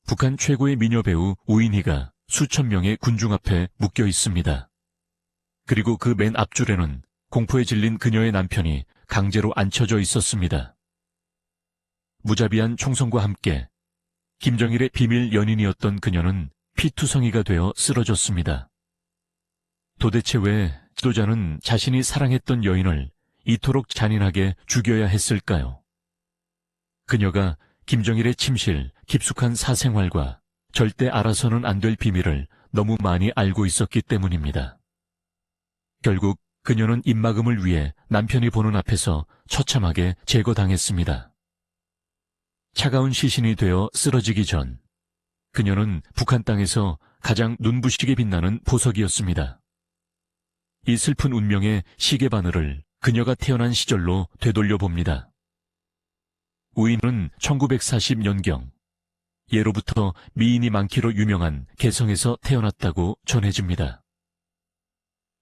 북한 최고의 미녀 배우 우인희가 수천 명의 군중 앞에 묶여 있습니다. 그리고 그 맨 앞줄에는 공포에 질린 그녀의 남편이 강제로 앉혀져 있었습니다. 무자비한 총성과 함께 김정일의 비밀 연인이었던 그녀는 피투성이가 되어 쓰러졌습니다. 도대체 왜 지도자는 자신이 사랑했던 여인을 이토록 잔인하게 죽여야 했을까요? 그녀가 김정일의 침실, 깊숙한 사생활과 절대 알아서는 안 될 비밀을 너무 많이 알고 있었기 때문입니다. 결국 그녀는 입막음을 위해 남편이 보는 앞에서 처참하게 제거당했습니다. 차가운 시신이 되어 쓰러지기 전 그녀는 북한 땅에서 가장 눈부시게 빛나는 보석이었습니다. 이 슬픈 운명의 시계바늘을 그녀가 태어난 시절로 되돌려 봅니다. 우인은 1940년경 예로부터 미인이 많기로 유명한 개성에서 태어났다고 전해집니다.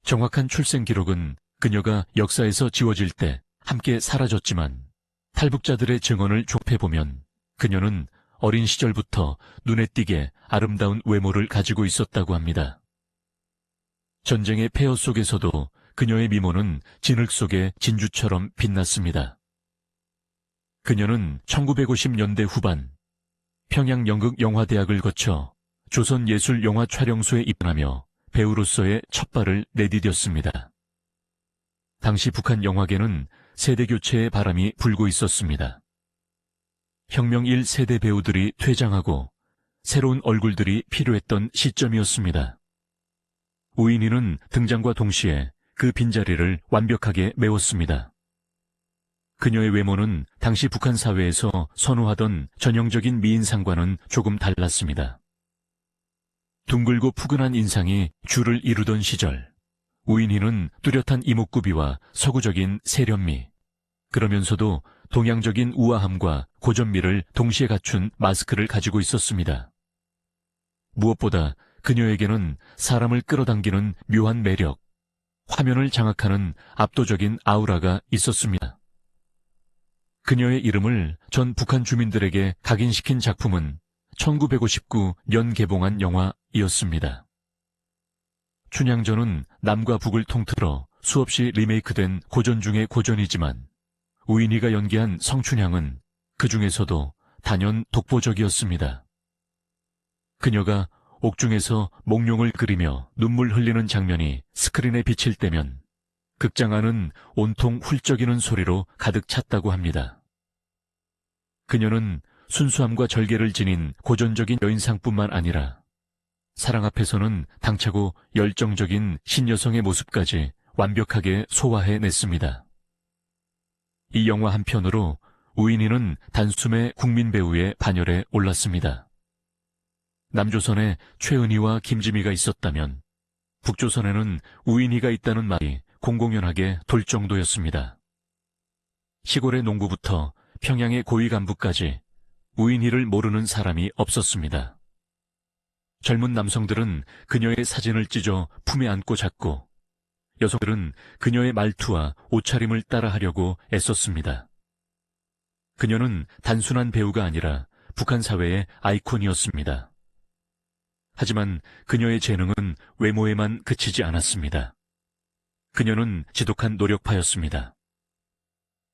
정확한 출생 기록은 그녀가 역사에서 지워질 때 함께 사라졌지만 탈북자들의 증언을 좁혀보면 그녀는 어린 시절부터 눈에 띄게 아름다운 외모를 가지고 있었다고 합니다. 전쟁의 폐허 속에서도 그녀의 미모는 진흙 속의 진주처럼 빛났습니다. 그녀는 1950년대 후반 평양 연극영화대학을 거쳐 조선예술영화 촬영소에 입문하며 배우로서의 첫 발을 내디뎠습니다. 당시 북한 영화계는 세대교체의 바람이 불고 있었습니다. 혁명 1세대 배우들이 퇴장하고 새로운 얼굴들이 필요했던 시점이었습니다. 우인희는 등장과 동시에 그 빈자리를 완벽하게 메웠습니다. 그녀의 외모는 당시 북한 사회에서 선호하던 전형적인 미인상과는 조금 달랐습니다. 둥글고 푸근한 인상이 주를 이루던 시절, 우인희는 뚜렷한 이목구비와 서구적인 세련미, 그러면서도 동양적인 우아함과 고전미를 동시에 갖춘 마스크를 가지고 있었습니다. 무엇보다 그녀에게는 사람을 끌어당기는 묘한 매력, 화면을 장악하는 압도적인 아우라가 있었습니다. 그녀의 이름을 전 북한 주민들에게 각인시킨 작품은 1959년 개봉한 영화이었습니다. 춘향전은 남과 북을 통틀어 수없이 리메이크된 고전 중의 고전이지만 우인희가 연기한 성춘향은 그 중에서도 단연 독보적이었습니다. 그녀가 옥중에서 몽룡을 그리며 눈물 흘리는 장면이 스크린에 비칠 때면 극장 안은 온통 훌쩍이는 소리로 가득 찼다고 합니다. 그녀는 순수함과 절개를 지닌 고전적인 여인상뿐만 아니라 사랑 앞에서는 당차고 열정적인 신여성의 모습까지 완벽하게 소화해냈습니다. 이 영화 한편으로 우인희는 단숨에 국민배우의 반열에 올랐습니다. 남조선에 최은희와 김지미가 있었다면 북조선에는 우인희가 있다는 말이 공공연하게 돌 정도였습니다. 시골의 농부부터 평양의 고위 간부까지 우인희를 모르는 사람이 없었습니다. 젊은 남성들은 그녀의 사진을 찢어 품에 안고 잡고 여성들은 그녀의 말투와 옷차림을 따라하려고 애썼습니다. 그녀는 단순한 배우가 아니라 북한 사회의 아이콘이었습니다. 하지만 그녀의 재능은 외모에만 그치지 않았습니다. 그녀는 지독한 노력파였습니다.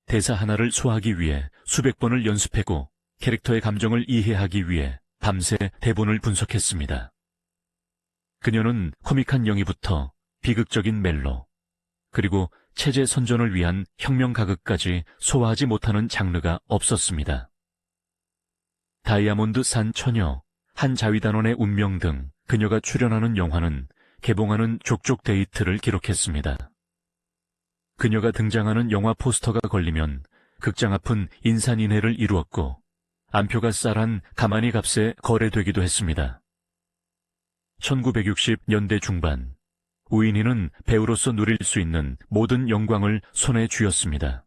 대사 하나를 소화하기 위해 수백 번을 연습하고 캐릭터의 감정을 이해하기 위해 밤새 대본을 분석했습니다. 그녀는 코믹한 영의부터 비극적인 멜로, 그리고 체제 선전을 위한 혁명 가극까지 소화하지 못하는 장르가 없었습니다. 다이아몬드 산 처녀, 한 자위단원의 운명 등 그녀가 출연하는 영화는 개봉하는 족족 데이트를 기록했습니다. 그녀가 등장하는 영화 포스터가 걸리면 극장 앞은 인산인해를 이루었고 안표가 쌀한 가마니 값에 거래되기도 했습니다. 1960년대 중반, 우인희는 배우로서 누릴 수 있는 모든 영광을 손에 쥐었습니다.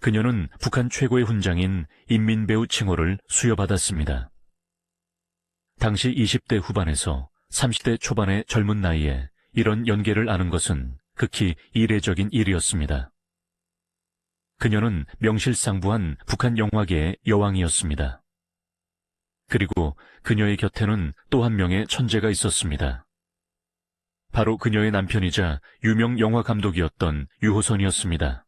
그녀는 북한 최고의 훈장인 인민배우 칭호를 수여받았습니다. 당시 20대 후반에서 30대 초반의 젊은 나이에 이런 연계를 아는 것은 극히 이례적인 일이었습니다. 그녀는 명실상부한 북한 영화계의 여왕이었습니다. 그리고 그녀의 곁에는 또 한 명의 천재가 있었습니다. 바로 그녀의 남편이자 유명 영화 감독이었던 유호선이었습니다.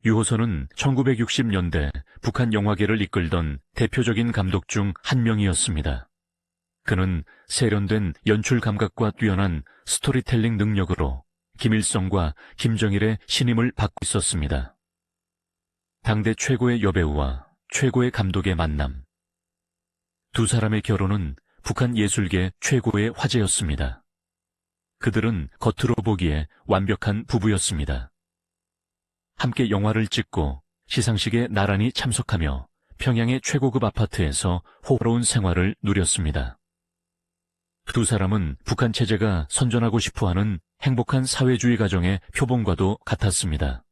유호선은 1960년대 북한 영화계를 이끌던 대표적인 감독 중 한 명이었습니다. 그는 세련된 연출 감각과 뛰어난 스토리텔링 능력으로 김일성과 김정일의 신임을 받고 있었습니다. 당대 최고의 여배우와 최고의 감독의 만남. 두 사람의 결혼은 북한 예술계 최고의 화제였습니다. 그들은 겉으로 보기에 완벽한 부부였습니다. 함께 영화를 찍고 시상식에 나란히 참석하며 평양의 최고급 아파트에서 호화로운 생활을 누렸습니다. 두 사람은 북한 체제가 선전하고 싶어하는 행복한 사회주의 가정의 표본과도 같았습니다.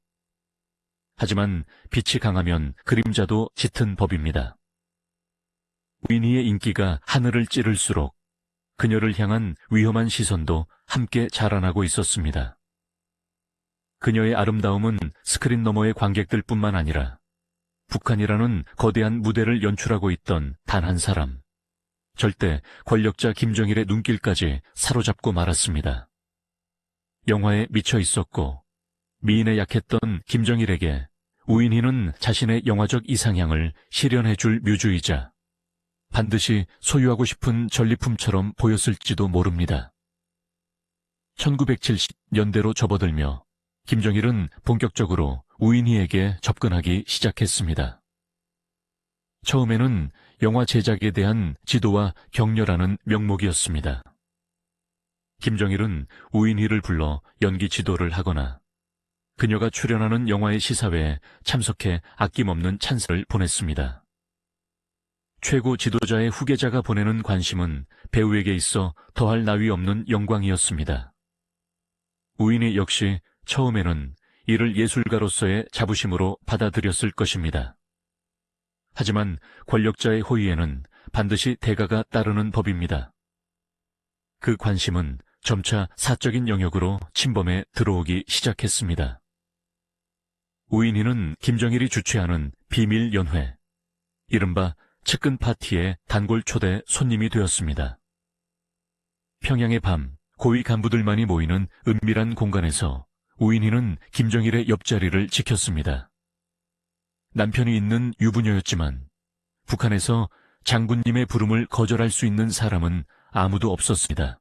하지만 빛이 강하면 그림자도 짙은 법입니다. 우인희의 인기가 하늘을 찌를수록 그녀를 향한 위험한 시선도 함께 자라나고 있었습니다. 그녀의 아름다움은 스크린 너머의 관객들뿐만 아니라 북한이라는 거대한 무대를 연출하고 있던 단 한 사람, 절대 권력자 김정일의 눈길까지 사로잡고 말았습니다. 영화에 미쳐 있었고 미인에 약했던 김정일에게 우인희는 자신의 영화적 이상향을 실현해줄 뮤즈이자 반드시 소유하고 싶은 전리품처럼 보였을지도 모릅니다. 1970년대로 접어들며 김정일은 본격적으로 우인희에게 접근하기 시작했습니다. 처음에는 영화 제작에 대한 지도와 격려라는 명목이었습니다. 김정일은 우인희를 불러 연기 지도를 하거나 그녀가 출연하는 영화의 시사회에 참석해 아낌없는 찬사를 보냈습니다. 최고 지도자의 후계자가 보내는 관심은 배우에게 있어 더할 나위 없는 영광이었습니다. 우인희 역시 처음에는 이를 예술가로서의 자부심으로 받아들였을 것입니다. 하지만 권력자의 호의에는 반드시 대가가 따르는 법입니다. 그 관심은 점차 사적인 영역으로 침범해 들어오기 시작했습니다. 우인희는 김정일이 주최하는 비밀연회, 이른바 측근 파티의 단골 초대 손님이 되었습니다. 평양의 밤, 고위 간부들만이 모이는 은밀한 공간에서 우인희는 김정일의 옆자리를 지켰습니다. 남편이 있는 유부녀였지만 북한에서 장군님의 부름을 거절할 수 있는 사람은 아무도 없었습니다.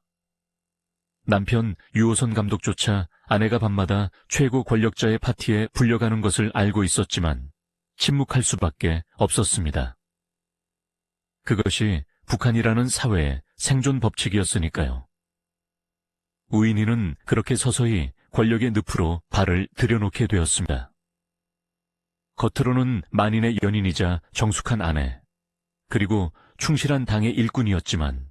남편 유호선 감독조차 아내가 밤마다 최고 권력자의 파티에 불려가는 것을 알고 있었지만 침묵할 수밖에 없었습니다. 그것이 북한이라는 사회의 생존 법칙이었으니까요. 우인희는 그렇게 서서히 권력의 늪으로 발을 들여놓게 되었습니다. 겉으로는 만인의 연인이자 정숙한 아내, 그리고 충실한 당의 일꾼이었지만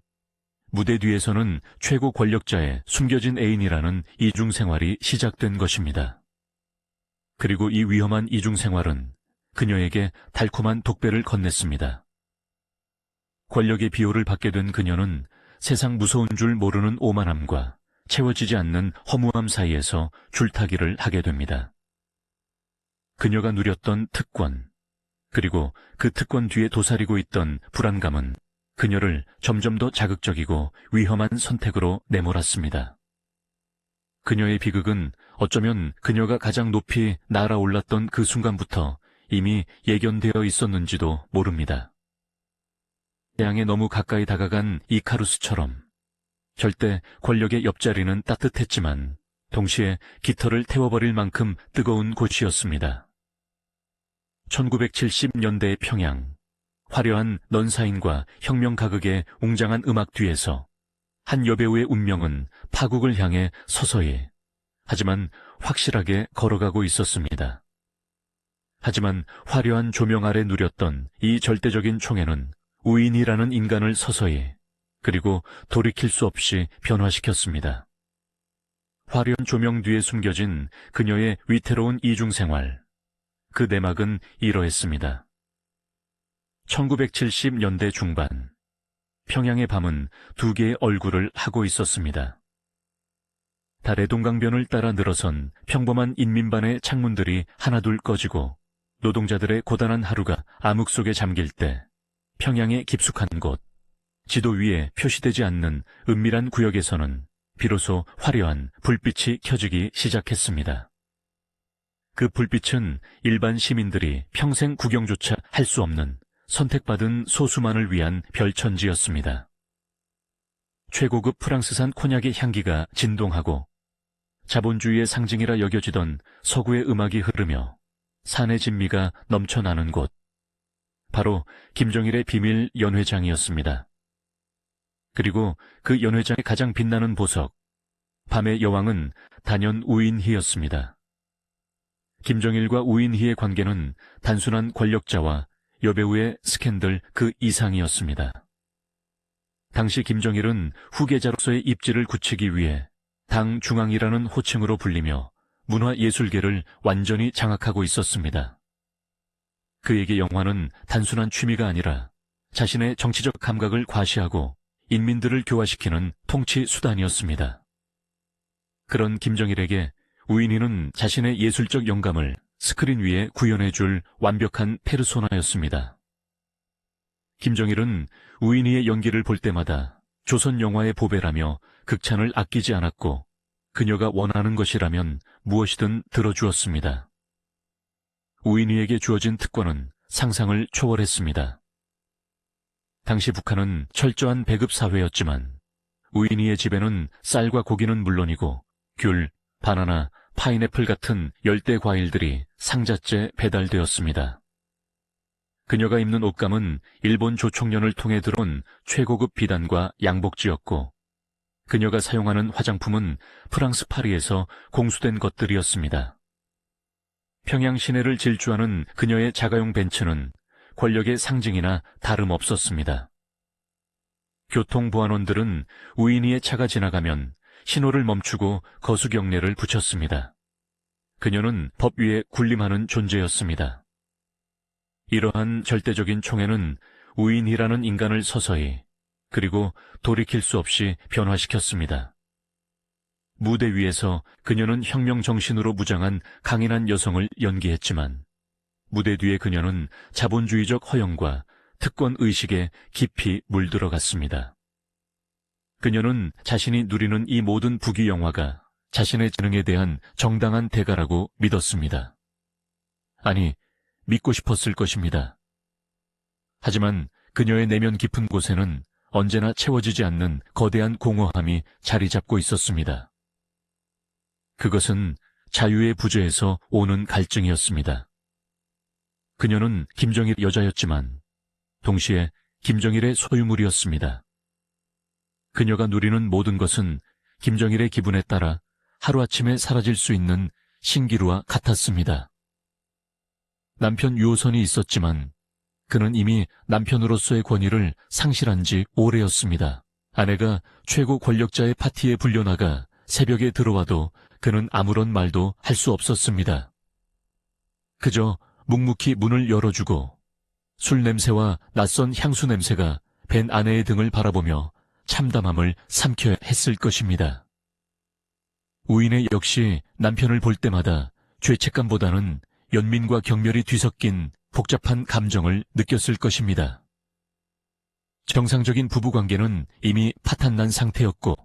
무대 뒤에서는 최고 권력자의 숨겨진 애인이라는 이중생활이 시작된 것입니다. 그리고 이 위험한 이중생활은 그녀에게 달콤한 독배를 건넸습니다. 권력의 비호를 받게 된 그녀는 세상 무서운 줄 모르는 오만함과 채워지지 않는 허무함 사이에서 줄타기를 하게 됩니다. 그녀가 누렸던 특권, 그리고 그 특권 뒤에 도사리고 있던 불안감은 그녀를 점점 더 자극적이고 위험한 선택으로 내몰았습니다. 그녀의 비극은 어쩌면 그녀가 가장 높이 날아올랐던 그 순간부터 이미 예견되어 있었는지도 모릅니다. 태양에 너무 가까이 다가간 이카루스처럼 절대 권력의 옆자리는 따뜻했지만 동시에 깃털을 태워버릴 만큼 뜨거운 곳이었습니다. 1970년대의 평양, 화려한 넌사인과 혁명 가극의 웅장한 음악 뒤에서 한 여배우의 운명은 파국을 향해 서서히, 하지만 확실하게 걸어가고 있었습니다. 하지만 화려한 조명 아래 누렸던 이 절대적인 총애는 우인이라는 인간을 서서히, 그리고 돌이킬 수 없이 변화시켰습니다. 화려한 조명 뒤에 숨겨진 그녀의 위태로운 이중생활, 그 내막은 이러했습니다. 1970년대 중반, 평양의 밤은 두 개의 얼굴을 하고 있었습니다. 달의 동강변을 따라 늘어선 평범한 인민반의 창문들이 하나둘 꺼지고 노동자들의 고단한 하루가 암흑 속에 잠길 때 평양의 깊숙한 곳, 지도 위에 표시되지 않는 은밀한 구역에서는 비로소 화려한 불빛이 켜지기 시작했습니다. 그 불빛은 일반 시민들이 평생 구경조차 할 수 없는 선택받은 소수만을 위한 별천지였습니다. 최고급 프랑스산 코냑의 향기가 진동하고 자본주의의 상징이라 여겨지던 서구의 음악이 흐르며 산의 진미가 넘쳐나는 곳, 바로 김정일의 비밀 연회장이었습니다. 그리고 그 연회장의 가장 빛나는 보석, 밤의 여왕은 단연 우인희였습니다. 김정일과 우인희의 관계는 단순한 권력자와 여배우의 스캔들 그 이상이었습니다. 당시 김정일은 후계자로서의 입지를 굳히기 위해 당 중앙이라는 호칭으로 불리며 문화예술계를 완전히 장악하고 있었습니다. 그에게 영화는 단순한 취미가 아니라 자신의 정치적 감각을 과시하고 인민들을 교화시키는 통치 수단이었습니다. 그런 김정일에게 우인희는 자신의 예술적 영감을 스크린 위에 구현해줄 완벽한 페르소나였습니다. 김정일은 우인희의 연기를 볼 때마다 조선 영화의 보배라며 극찬을 아끼지 않았고 그녀가 원하는 것이라면 무엇이든 들어주었습니다. 우인희에게 주어진 특권은 상상을 초월했습니다. 당시 북한은 철저한 배급 사회였지만 우인희의 집에는 쌀과 고기는 물론이고 귤, 바나나, 파인애플 같은 열대 과일들이 상자째 배달되었습니다. 그녀가 입는 옷감은 일본 조총련을 통해 들어온 최고급 비단과 양복지였고 그녀가 사용하는 화장품은 프랑스 파리에서 공수된 것들이었습니다. 평양 시내를 질주하는 그녀의 자가용 벤츠는 권력의 상징이나 다름없었습니다. 교통보안원들은 우인희의 차가 지나가면 신호를 멈추고 거수경례를 붙였습니다. 그녀는 법 위에 군림하는 존재였습니다. 이러한 절대적인 총애는 우인희라는 인간을 서서히 그리고 돌이킬 수 없이 변화시켰습니다. 무대 위에서 그녀는 혁명 정신으로 무장한 강인한 여성을 연기했지만 무대 뒤에 그녀는 자본주의적 허영과 특권 의식에 깊이 물들어갔습니다. 그녀는 자신이 누리는 이 모든 부귀 영화가 자신의 재능에 대한 정당한 대가라고 믿었습니다. 아니, 믿고 싶었을 것입니다. 하지만 그녀의 내면 깊은 곳에는 언제나 채워지지 않는 거대한 공허함이 자리 잡고 있었습니다. 그것은 자유의 부재에서 오는 갈증이었습니다. 그녀는 김정일 여자였지만 동시에 김정일의 소유물이었습니다. 그녀가 누리는 모든 것은 김정일의 기분에 따라 하루아침에 사라질 수 있는 신기루와 같았습니다. 남편 유호선이 있었지만 그는 이미 남편으로서의 권위를 상실한 지 오래였습니다. 아내가 최고 권력자의 파티에 불려나가 새벽에 들어와도 그는 아무런 말도 할 수 없었습니다. 그저 묵묵히 문을 열어주고 술 냄새와 낯선 향수 냄새가 벤 아내의 등을 바라보며 참담함을 삼켜야 했을 것입니다. 우인혜 역시 남편을 볼 때마다 죄책감보다는 연민과 경멸이 뒤섞인 복잡한 감정을 느꼈을 것입니다. 정상적인 부부관계는 이미 파탄난 상태였고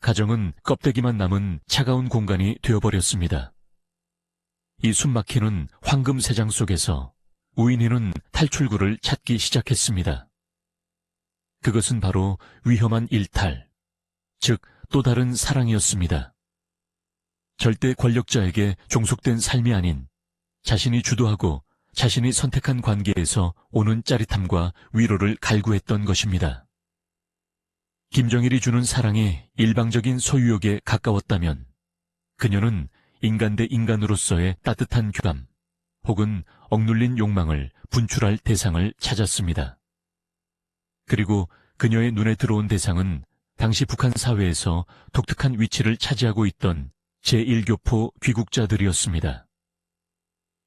가정은 껍데기만 남은 차가운 공간이 되어버렸습니다. 이 숨막히는 황금 세장 속에서 우인희는 탈출구를 찾기 시작했습니다. 그것은 바로 위험한 일탈, 즉 또 다른 사랑이었습니다. 절대 권력자에게 종속된 삶이 아닌 자신이 주도하고 자신이 선택한 관계에서 오는 짜릿함과 위로를 갈구했던 것입니다. 김정일이 주는 사랑이 일방적인 소유욕에 가까웠다면 그녀는 인간 대 인간으로서의 따뜻한 교감 혹은 억눌린 욕망을 분출할 대상을 찾았습니다. 그리고 그녀의 눈에 들어온 대상은 당시 북한 사회에서 독특한 위치를 차지하고 있던 제1교포 귀국자들이었습니다.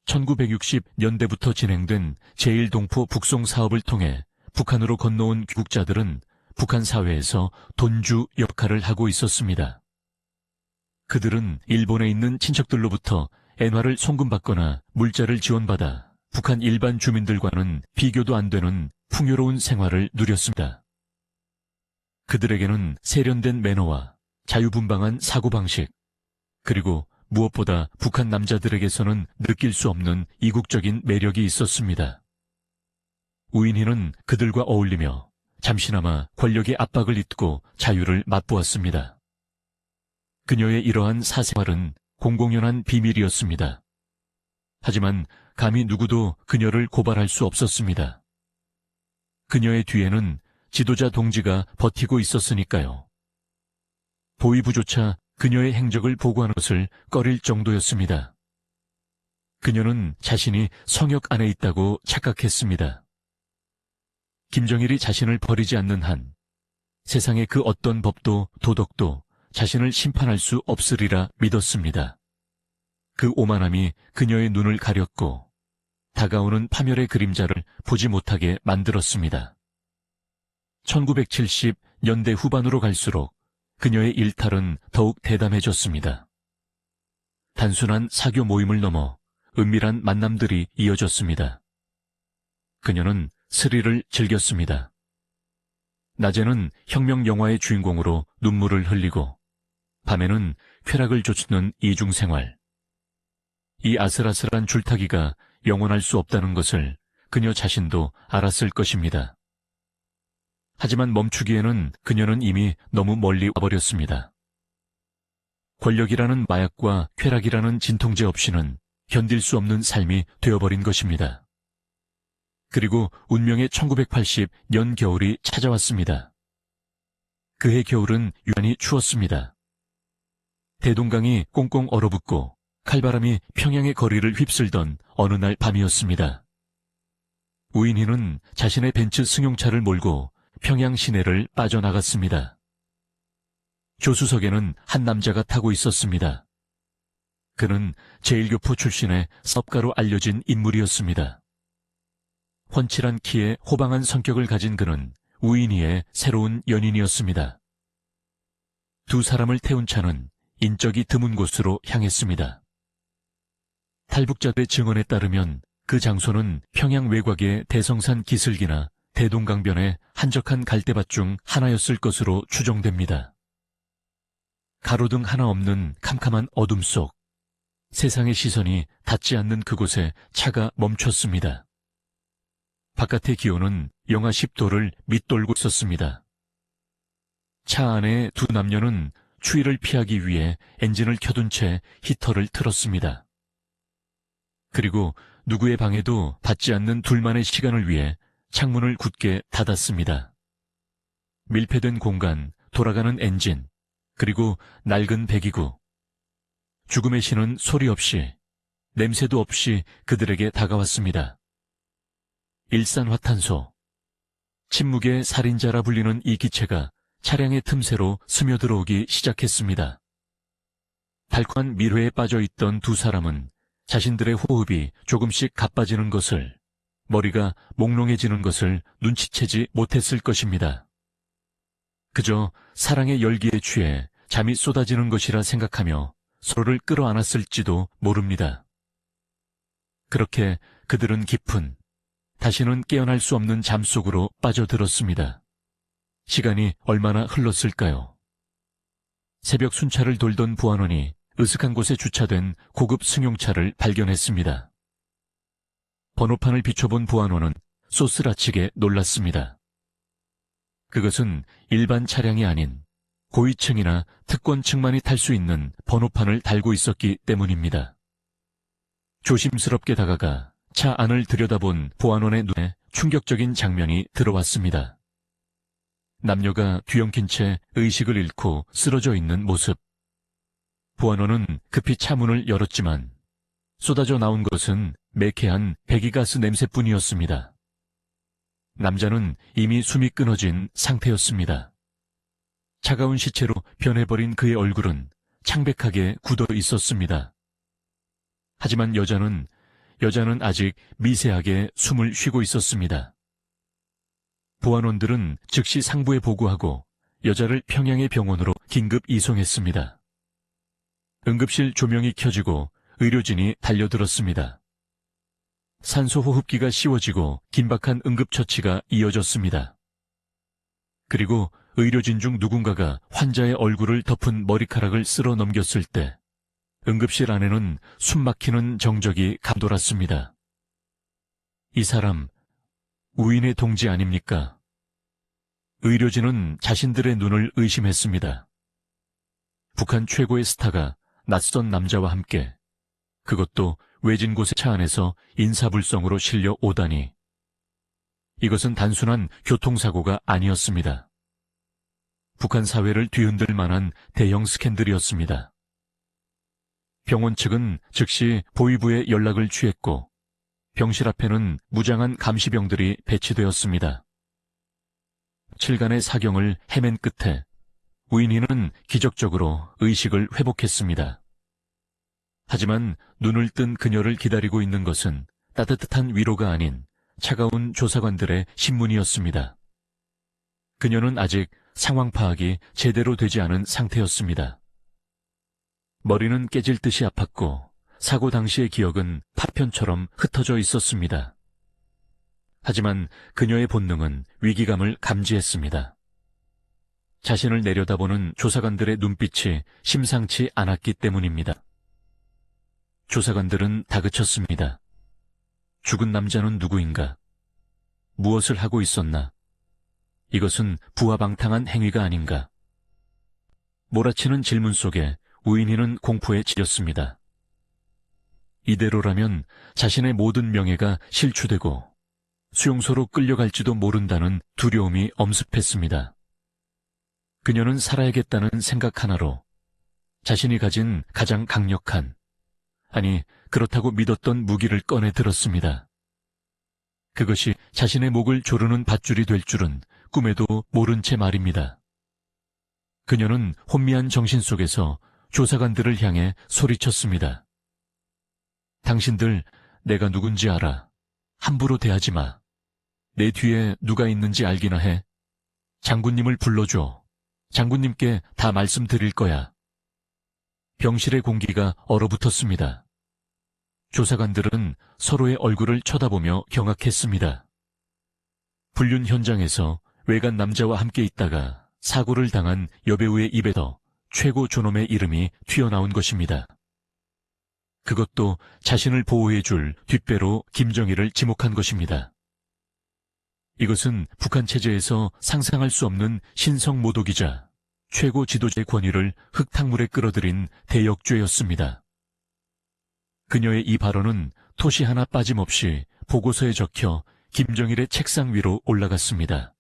1960년대부터 진행된 제1동포 북송 사업을 통해 북한으로 건너온 귀국자들은 북한 사회에서 돈주 역할을 하고 있었습니다. 그들은 일본에 있는 친척들로부터 엔화를 송금받거나 물자를 지원받아 북한 일반 주민들과는 비교도 안 되는 풍요로운 생활을 누렸습니다. 그들에게는 세련된 매너와 자유분방한 사고방식, 그리고 무엇보다 북한 남자들에게서는 느낄 수 없는 이국적인 매력이 있었습니다. 우인희는 그들과 어울리며 잠시나마 권력의 압박을 잊고 자유를 맛보았습니다. 그녀의 이러한 사생활은 공공연한 비밀이었습니다. 하지만 감히 누구도 그녀를 고발할 수 없었습니다. 그녀의 뒤에는 지도자 동지가 버티고 있었으니까요. 보위부조차 그녀의 행적을 보고하는 것을 꺼릴 정도였습니다. 그녀는 자신이 성역 안에 있다고 착각했습니다. 김정일이 자신을 버리지 않는 한 세상의 그 어떤 법도 도덕도 자신을 심판할 수 없으리라 믿었습니다. 그 오만함이 그녀의 눈을 가렸고 다가오는 파멸의 그림자를 보지 못하게 만들었습니다. 1970년대 후반으로 갈수록 그녀의 일탈은 더욱 대담해졌습니다. 단순한 사교 모임을 넘어 은밀한 만남들이 이어졌습니다. 그녀는 스릴을 즐겼습니다. 낮에는 혁명 영화의 주인공으로 눈물을 흘리고 밤에는 쾌락을 좇는 이중생활. 이 아슬아슬한 줄타기가 영원할 수 없다는 것을 그녀 자신도 알았을 것입니다. 하지만 멈추기에는 그녀는 이미 너무 멀리 와버렸습니다. 권력이라는 마약과 쾌락이라는 진통제 없이는 견딜 수 없는 삶이 되어버린 것입니다. 그리고 운명의 1980년 겨울이 찾아왔습니다. 그해 겨울은 유난히 추웠습니다. 대동강이 꽁꽁 얼어붙고 칼바람이 평양의 거리를 휩쓸던 어느 날 밤이었습니다. 우인희는 자신의 벤츠 승용차를 몰고 평양 시내를 빠져나갔습니다. 조수석에는 한 남자가 타고 있었습니다. 그는 제1교포 출신의 사업가로 알려진 인물이었습니다. 훤칠한 키에 호방한 성격을 가진 그는 우인희의 새로운 연인이었습니다. 두 사람을 태운 차는 인적이 드문 곳으로 향했습니다. 탈북자들의 증언에 따르면 그 장소는 평양 외곽의 대성산 기슭이나 대동강변의 한적한 갈대밭 중 하나였을 것으로 추정됩니다. 가로등 하나 없는 캄캄한 어둠 속 세상의 시선이 닿지 않는 그곳에 차가 멈췄습니다. 바깥의 기온은 영하 10도를 밑돌고 있었습니다. 차 안에 두 남녀는 추위를 피하기 위해 엔진을 켜둔 채 히터를 틀었습니다. 그리고 누구의 방해도 받지 않는 둘만의 시간을 위해 창문을 굳게 닫았습니다. 밀폐된 공간, 돌아가는 엔진, 그리고 낡은 배기구. 죽음의 신은 소리 없이, 냄새도 없이 그들에게 다가왔습니다. 일산화탄소. 침묵의 살인자라 불리는 이 기체가 차량의 틈새로 스며들어오기 시작했습니다. 달콤한 밀회에 빠져있던 두 사람은 자신들의 호흡이 조금씩 가빠지는 것을, 머리가 몽롱해지는 것을 눈치채지 못했을 것입니다. 그저 사랑의 열기에 취해 잠이 쏟아지는 것이라 생각하며 서로를 끌어안았을지도 모릅니다. 그렇게 그들은 깊은, 다시는 깨어날 수 없는 잠 속으로 빠져들었습니다. 시간이 얼마나 흘렀을까요? 새벽 순찰을 돌던 보안원이 으슥한 곳에 주차된 고급 승용차를 발견했습니다. 번호판을 비춰본 보안원은 쏘스라치게 놀랐습니다. 그것은 일반 차량이 아닌 고위층이나 특권층만이 탈 수 있는 번호판을 달고 있었기 때문입니다. 조심스럽게 다가가 차 안을 들여다본 보안원의 눈에 충격적인 장면이 들어왔습니다. 남녀가 뒤엉킨 채 의식을 잃고 쓰러져 있는 모습. 보안원은 급히 차 문을 열었지만 쏟아져 나온 것은 매캐한 배기가스 냄새뿐이었습니다. 남자는 이미 숨이 끊어진 상태였습니다. 차가운 시체로 변해버린 그의 얼굴은 창백하게 굳어 있었습니다. 하지만 여자는 아직 미세하게 숨을 쉬고 있었습니다. 보안원들은 즉시 상부에 보고하고 여자를 평양의 병원으로 긴급 이송했습니다. 응급실 조명이 켜지고 의료진이 달려들었습니다. 산소호흡기가 씌워지고 긴박한 응급처치가 이어졌습니다. 그리고 의료진 중 누군가가 환자의 얼굴을 덮은 머리카락을 쓸어 넘겼을 때 응급실 안에는 숨막히는 정적이 감돌았습니다. 이 사람, 우인의 동지 아닙니까? 의료진은 자신들의 눈을 의심했습니다. 북한 최고의 스타가 낯선 남자와 함께, 그것도 외진 곳의 차 안에서 인사불성으로 실려 오다니. 이것은 단순한 교통사고가 아니었습니다. 북한 사회를 뒤흔들 만한 대형 스캔들이었습니다. 병원 측은 즉시 보위부에 연락을 취했고 병실 앞에는 무장한 감시병들이 배치되었습니다. 7간의 사경을 헤맨 끝에 우인희는 기적적으로 의식을 회복했습니다. 하지만 눈을 뜬 그녀를 기다리고 있는 것은 따뜻한 위로가 아닌 차가운 조사관들의 신문이었습니다. 그녀는 아직 상황 파악이 제대로 되지 않은 상태였습니다. 머리는 깨질 듯이 아팠고 사고 당시의 기억은 파편처럼 흩어져 있었습니다. 하지만 그녀의 본능은 위기감을 감지했습니다. 자신을 내려다보는 조사관들의 눈빛이 심상치 않았기 때문입니다. 조사관들은 다그쳤습니다. 죽은 남자는 누구인가? 무엇을 하고 있었나? 이것은 부하방탕한 행위가 아닌가? 몰아치는 질문 속에 우인희는 공포에 질렸습니다. 이대로라면 자신의 모든 명예가 실추되고 수용소로 끌려갈지도 모른다는 두려움이 엄습했습니다. 그녀는 살아야겠다는 생각 하나로 자신이 가진 가장 강력한, 아니 그렇다고 믿었던 무기를 꺼내 들었습니다. 그것이 자신의 목을 조르는 밧줄이 될 줄은 꿈에도 모른 채 말입니다. 그녀는 혼미한 정신 속에서 조사관들을 향해 소리쳤습니다. 당신들 내가 누군지 알아. 함부로 대하지 마. 내 뒤에 누가 있는지 알기나 해. 장군님을 불러줘. 장군님께 다 말씀드릴 거야. 병실의 공기가 얼어붙었습니다. 조사관들은 서로의 얼굴을 쳐다보며 경악했습니다. 불륜 현장에서 외간 남자와 함께 있다가 사고를 당한 여배우의 입에서 최고 존엄의 이름이 튀어나온 것입니다. 그것도 자신을 보호해줄 뒷배로 김정일을 지목한 것입니다. 이것은 북한 체제에서 상상할 수 없는 신성모독이자 최고 지도자의 권위를 흙탕물에 끌어들인 대역죄였습니다. 그녀의 이 발언은 토시 하나 빠짐없이 보고서에 적혀 김정일의 책상 위로 올라갔습니다.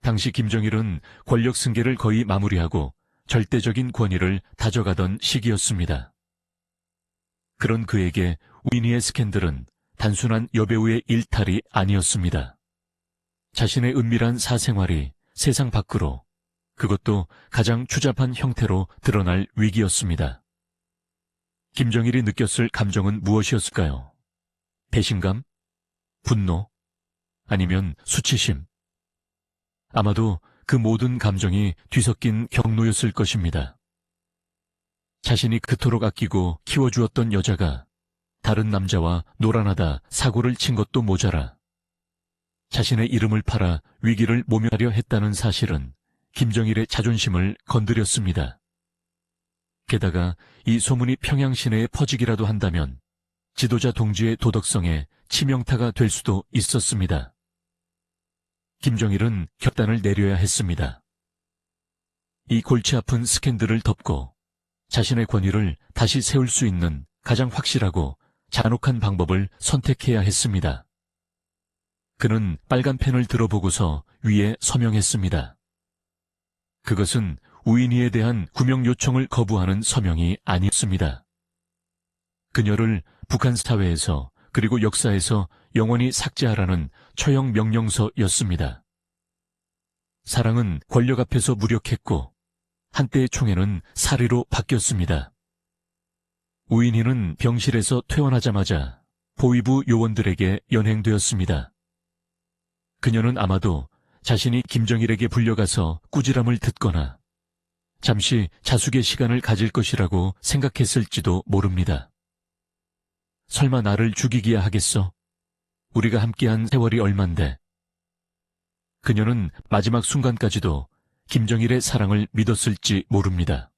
당시 김정일은 권력 승계를 거의 마무리하고 절대적인 권위를 다져가던 시기였습니다. 그런 그에게 우인희의 스캔들은 단순한 여배우의 일탈이 아니었습니다. 자신의 은밀한 사생활이 세상 밖으로, 그것도 가장 추잡한 형태로 드러날 위기였습니다. 김정일이 느꼈을 감정은 무엇이었을까요? 배신감? 분노? 아니면 수치심? 아마도 그 모든 감정이 뒤섞인 경노였을 것입니다. 자신이 그토록 아끼고 키워주었던 여자가 다른 남자와 노란하다 사고를 친 것도 모자라 자신의 이름을 팔아 위기를 모면하려 했다는 사실은 김정일의 자존심을 건드렸습니다. 게다가 이 소문이 평양 시내에 퍼지기라도 한다면 지도자 동지의 도덕성에 치명타가 될 수도 있었습니다. 김정일은 결단을 내려야 했습니다. 이 골치 아픈 스캔들을 덮고 자신의 권위를 다시 세울 수 있는 가장 확실하고 잔혹한 방법을 선택해야 했습니다. 그는 빨간 펜을 들어보고서 위에 서명했습니다. 그것은 우인희에 대한 구명 요청을 거부하는 서명이 아니었습니다. 그녀를 북한 사회에서 그리고 역사에서 영원히 삭제하라는 처형 명령서였습니다. 사랑은 권력 앞에서 무력했고 한때의 총애는 사리로 바뀌었습니다. 우인희는 병실에서 퇴원하자마자 보위부 요원들에게 연행되었습니다. 그녀는 아마도 자신이 김정일에게 불려가서 꾸지람을 듣거나 잠시 자숙의 시간을 가질 것이라고 생각했을지도 모릅니다. 설마 나를 죽이기야 하겠어? 우리가 함께한 세월이 얼만데. 그녀는 마지막 순간까지도 김정일의 사랑을 믿었을지 모릅니다.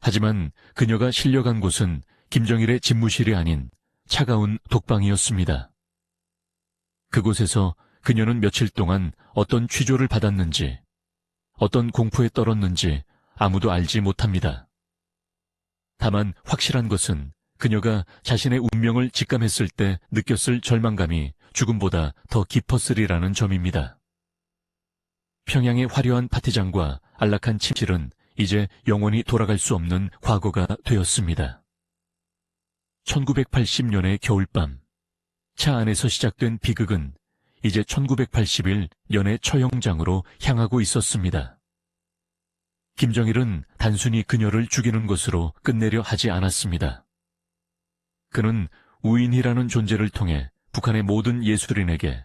하지만 그녀가 실려간 곳은 김정일의 집무실이 아닌 차가운 독방이었습니다. 그곳에서 그녀는 며칠 동안 어떤 취조를 받았는지, 어떤 공포에 떨었는지 아무도 알지 못합니다. 다만 확실한 것은 그녀가 자신의 운명을 직감했을 때 느꼈을 절망감이 죽음보다 더 깊었으리라는 점입니다. 평양의 화려한 파티장과 안락한 침실은 이제 영원히 돌아갈 수 없는 과거가 되었습니다. 1980년의 겨울밤, 차 안에서 시작된 비극은 이제 1981 연의 처형장으로 향하고 있었습니다. 김정일은 단순히 그녀를 죽이는 것으로 끝내려 하지 않았습니다. 그는 우인희라는 존재를 통해 북한의 모든 예술인에게,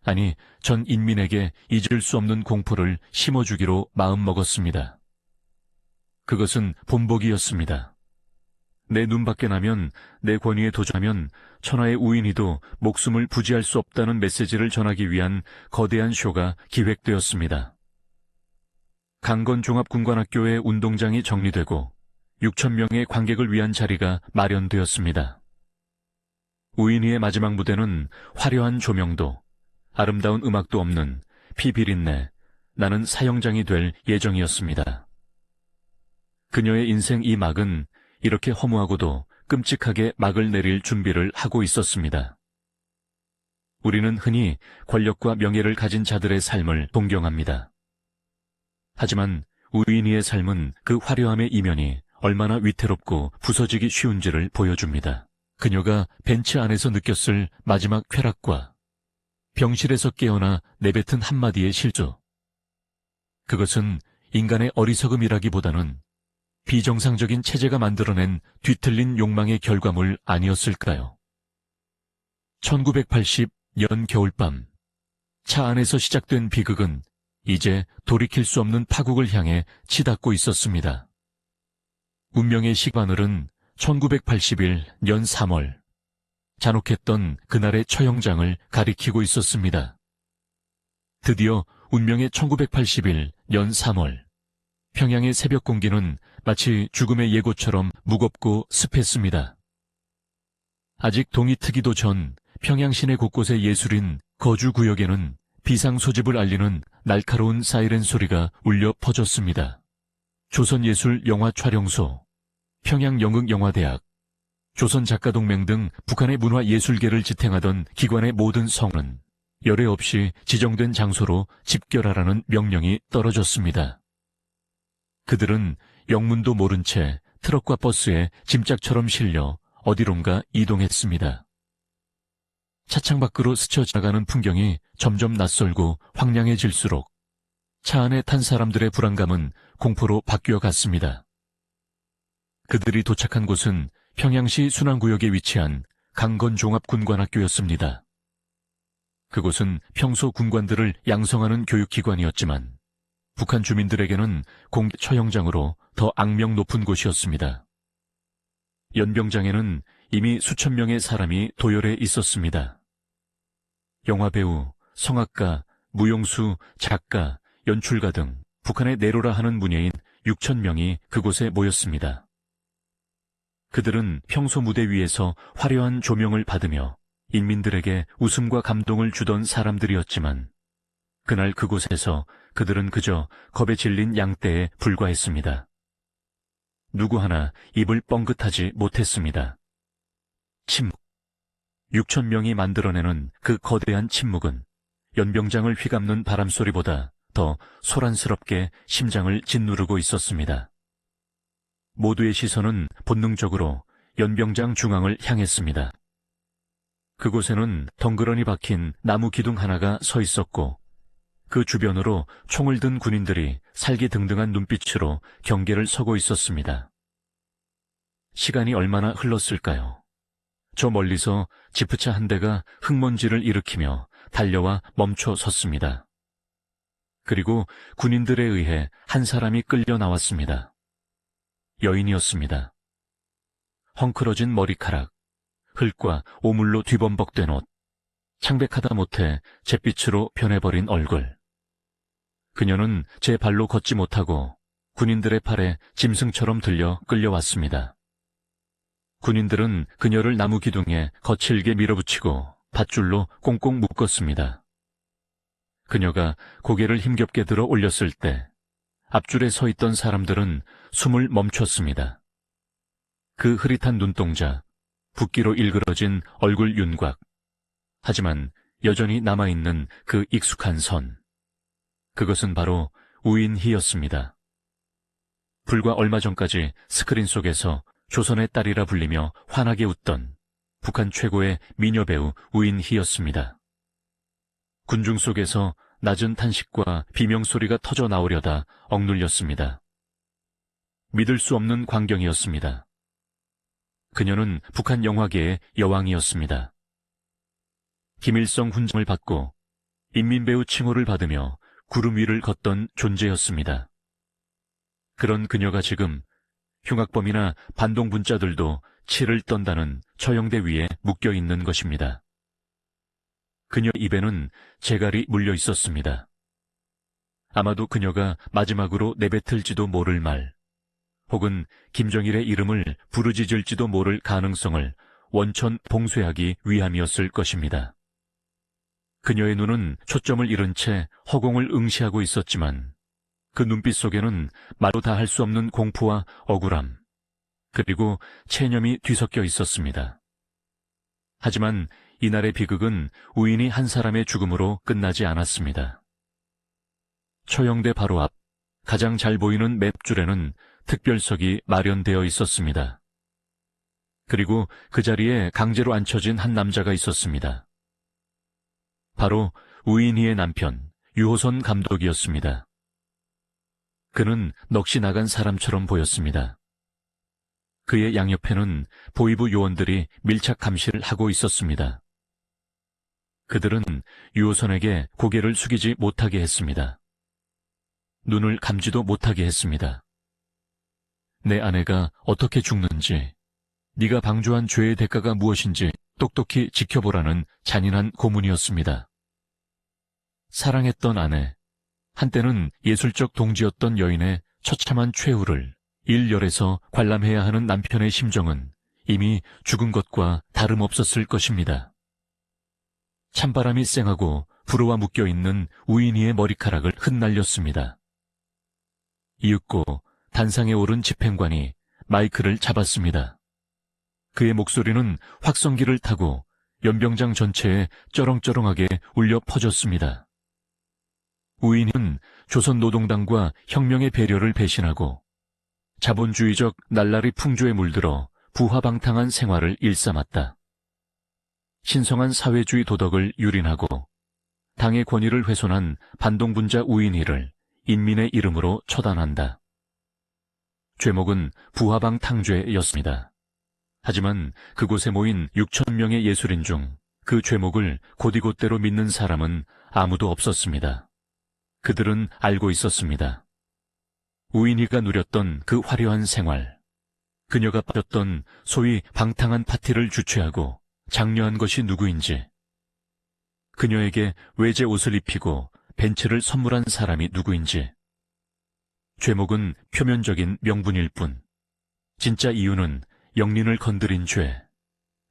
아니 전 인민에게 잊을 수 없는 공포를 심어주기로 마음먹었습니다. 그것은 본보기였습니다. 내 눈밖에 나면, 내 권위에 도전하면 천하의 우인희도 목숨을 부지할 수 없다는 메시지를 전하기 위한 거대한 쇼가 기획되었습니다. 강건종합군관학교의 운동장이 정리되고 6,000명의 관객을 위한 자리가 마련되었습니다. 우인희의 마지막 무대는 화려한 조명도, 아름다운 음악도 없는 피비린내, 나는 사형장이 될 예정이었습니다. 그녀의 인생 이 막은 이렇게 허무하고도 끔찍하게 막을 내릴 준비를 하고 있었습니다. 우리는 흔히 권력과 명예를 가진 자들의 삶을 동경합니다. 하지만 우인희의 삶은 그 화려함의 이면이 얼마나 위태롭고 부서지기 쉬운지를 보여줍니다. 그녀가 벤츠 안에서 느꼈을 마지막 쾌락과 병실에서 깨어나 내뱉은 한마디의 실조. 그것은 인간의 어리석음이라기보다는 비정상적인 체제가 만들어낸 뒤틀린 욕망의 결과물 아니었을까요? 1980 연 겨울밤, 차 안에서 시작된 비극은 이제 돌이킬 수 없는 파국을 향해 치닫고 있었습니다. 운명의 시간을은 1981 년 3월, 잔혹했던 그날의 처형장을 가리키고 있었습니다. 드디어 운명의 1981 년 3월, 평양의 새벽 공기는 마치 죽음의 예고처럼 무겁고 습했습니다. 아직 동이 트기도 전 평양 시내 곳곳의 예술인 거주구역에는 비상 소집을 알리는 날카로운 사이렌 소리가 울려 퍼졌습니다. 조선예술영화 촬영소, 평양연극영화대학, 조선작가동맹 등 북한의 문화예술계를 지탱하던 기관의 모든 성은 열애 없이 지정된 장소로 집결하라는 명령이 떨어졌습니다. 그들은 영문도 모른 채 트럭과 버스에 짐짝처럼 실려 어디론가 이동했습니다. 차창 밖으로 스쳐 지나가는 풍경이 점점 낯설고 황량해질수록 차 안에 탄 사람들의 불안감은 공포로 바뀌어 갔습니다. 그들이 도착한 곳은 평양시 순안구역에 위치한 강건종합군관학교였습니다. 그곳은 평소 군관들을 양성하는 교육기관이었지만 북한 주민들에게는 공개 처형장으로 더 악명 높은 곳이었습니다. 연병장에는 이미 수천 명의 사람이 도열해 있었습니다. 영화배우, 성악가, 무용수, 작가, 연출가 등 북한의 내로라 하는 문예인 6,000명이 그곳에 모였습니다. 그들은 평소 무대 위에서 화려한 조명을 받으며 인민들에게 웃음과 감동을 주던 사람들이었지만 그날 그곳에서 그들은 그저 겁에 질린 양떼에 불과했습니다. 누구 하나 입을 뻥긋하지 못했습니다. 침묵. 6,000명이 만들어내는 그 거대한 침묵은 연병장을 휘감는 바람소리보다 더 소란스럽게 심장을 짓누르고 있었습니다. 모두의 시선은 본능적으로 연병장 중앙을 향했습니다. 그곳에는 덩그러니 박힌 나무 기둥 하나가 서 있었고 그 주변으로 총을 든 군인들이 살기등등한 눈빛으로 경계를 서고 있었습니다. 시간이 얼마나 흘렀을까요? 저 멀리서 지프차 한 대가 흙먼지를 일으키며 달려와 멈춰 섰습니다. 그리고 군인들에 의해 한 사람이 끌려 나왔습니다. 여인이었습니다. 헝클어진 머리카락, 흙과 오물로 뒤범벅된 옷, 창백하다 못해 잿빛으로 변해버린 얼굴. 그녀는 제 발로 걷지 못하고 군인들의 팔에 짐승처럼 들려 끌려왔습니다. 군인들은 그녀를 나무 기둥에 거칠게 밀어붙이고 밧줄로 꽁꽁 묶었습니다. 그녀가 고개를 힘겹게 들어 올렸을 때 앞줄에 서 있던 사람들은 숨을 멈췄습니다. 그 흐릿한 눈동자, 붓기로 일그러진 얼굴 윤곽, 하지만 여전히 남아있는 그 익숙한 선. 그것은 바로 우인희였습니다. 불과 얼마 전까지 스크린 속에서 조선의 딸이라 불리며 환하게 웃던 북한 최고의 미녀 배우 우인희였습니다. 군중 속에서 낮은 탄식과 비명소리가 터져 나오려다 억눌렸습니다. 믿을 수 없는 광경이었습니다. 그녀는 북한 영화계의 여왕이었습니다. 김일성 훈장을 받고 인민배우 칭호를 받으며 구름 위를 걷던 존재였습니다. 그런 그녀가 지금 흉악범이나 반동분자들도 치를 떤다는 처형대 위에 묶여있는 것입니다. 그녀 입에는 재갈이 물려 있었습니다. 아마도 그녀가 마지막으로 내뱉을지도 모를 말, 혹은 김정일의 이름을 부르짖을지도 모를 가능성을 원천 봉쇄하기 위함이었을 것입니다. 그녀의 눈은 초점을 잃은 채 허공을 응시하고 있었지만 그 눈빛 속에는 말로 다 할 수 없는 공포와 억울함, 그리고 체념이 뒤섞여 있었습니다. 하지만 이날의 비극은 우인희 한 사람의 죽음으로 끝나지 않았습니다. 처형대 바로 앞 가장 잘 보이는 맵줄에는 특별석이 마련되어 있었습니다. 그리고 그 자리에 강제로 앉혀진 한 남자가 있었습니다. 바로 우인희의 남편 유호선 감독이었습니다. 그는 넋이 나간 사람처럼 보였습니다. 그의 양옆에는 보이부 요원들이 밀착 감시를 하고 있었습니다. 그들은 유호선에게 고개를 숙이지 못하게 했습니다. 눈을 감지도 못하게 했습니다. 내 아내가 어떻게 죽는지, 네가 방조한 죄의 대가가 무엇인지 똑똑히 지켜보라는 잔인한 고문이었습니다. 사랑했던 아내, 한때는 예술적 동지였던 여인의 처참한 최후를 일열에서 관람해야 하는 남편의 심정은 이미 죽은 것과 다름없었을 것입니다. 찬바람이 쌩하고 불어와 묶여있는 우인희의 머리카락을 흩날렸습니다. 이윽고 단상에 오른 집행관이 마이크를 잡았습니다. 그의 목소리는 확성기를 타고 연병장 전체에 쩌렁쩌렁하게 울려 퍼졌습니다. 우인희는 조선노동당과 혁명의 배려를 배신하고 자본주의적 날라리 풍조에 물들어 부화방탕한 생활을 일삼았다. 신성한 사회주의 도덕을 유린하고 당의 권위를 훼손한 반동분자 우인희를 인민의 이름으로 처단한다. 죄목은 부화방탕죄였습니다. 하지만 그곳에 모인 6천 명의 예술인 중 그 죄목을 곧이곧대로 믿는 사람은 아무도 없었습니다. 그들은 알고 있었습니다. 우인희가 누렸던 그 화려한 생활, 그녀가 빠졌던 소위 방탕한 파티를 주최하고 장려한 것이 누구인지, 그녀에게 외제 옷을 입히고 벤츠를 선물한 사람이 누구인지, 죄목은 표면적인 명분일 뿐, 진짜 이유는 영린을 건드린 죄,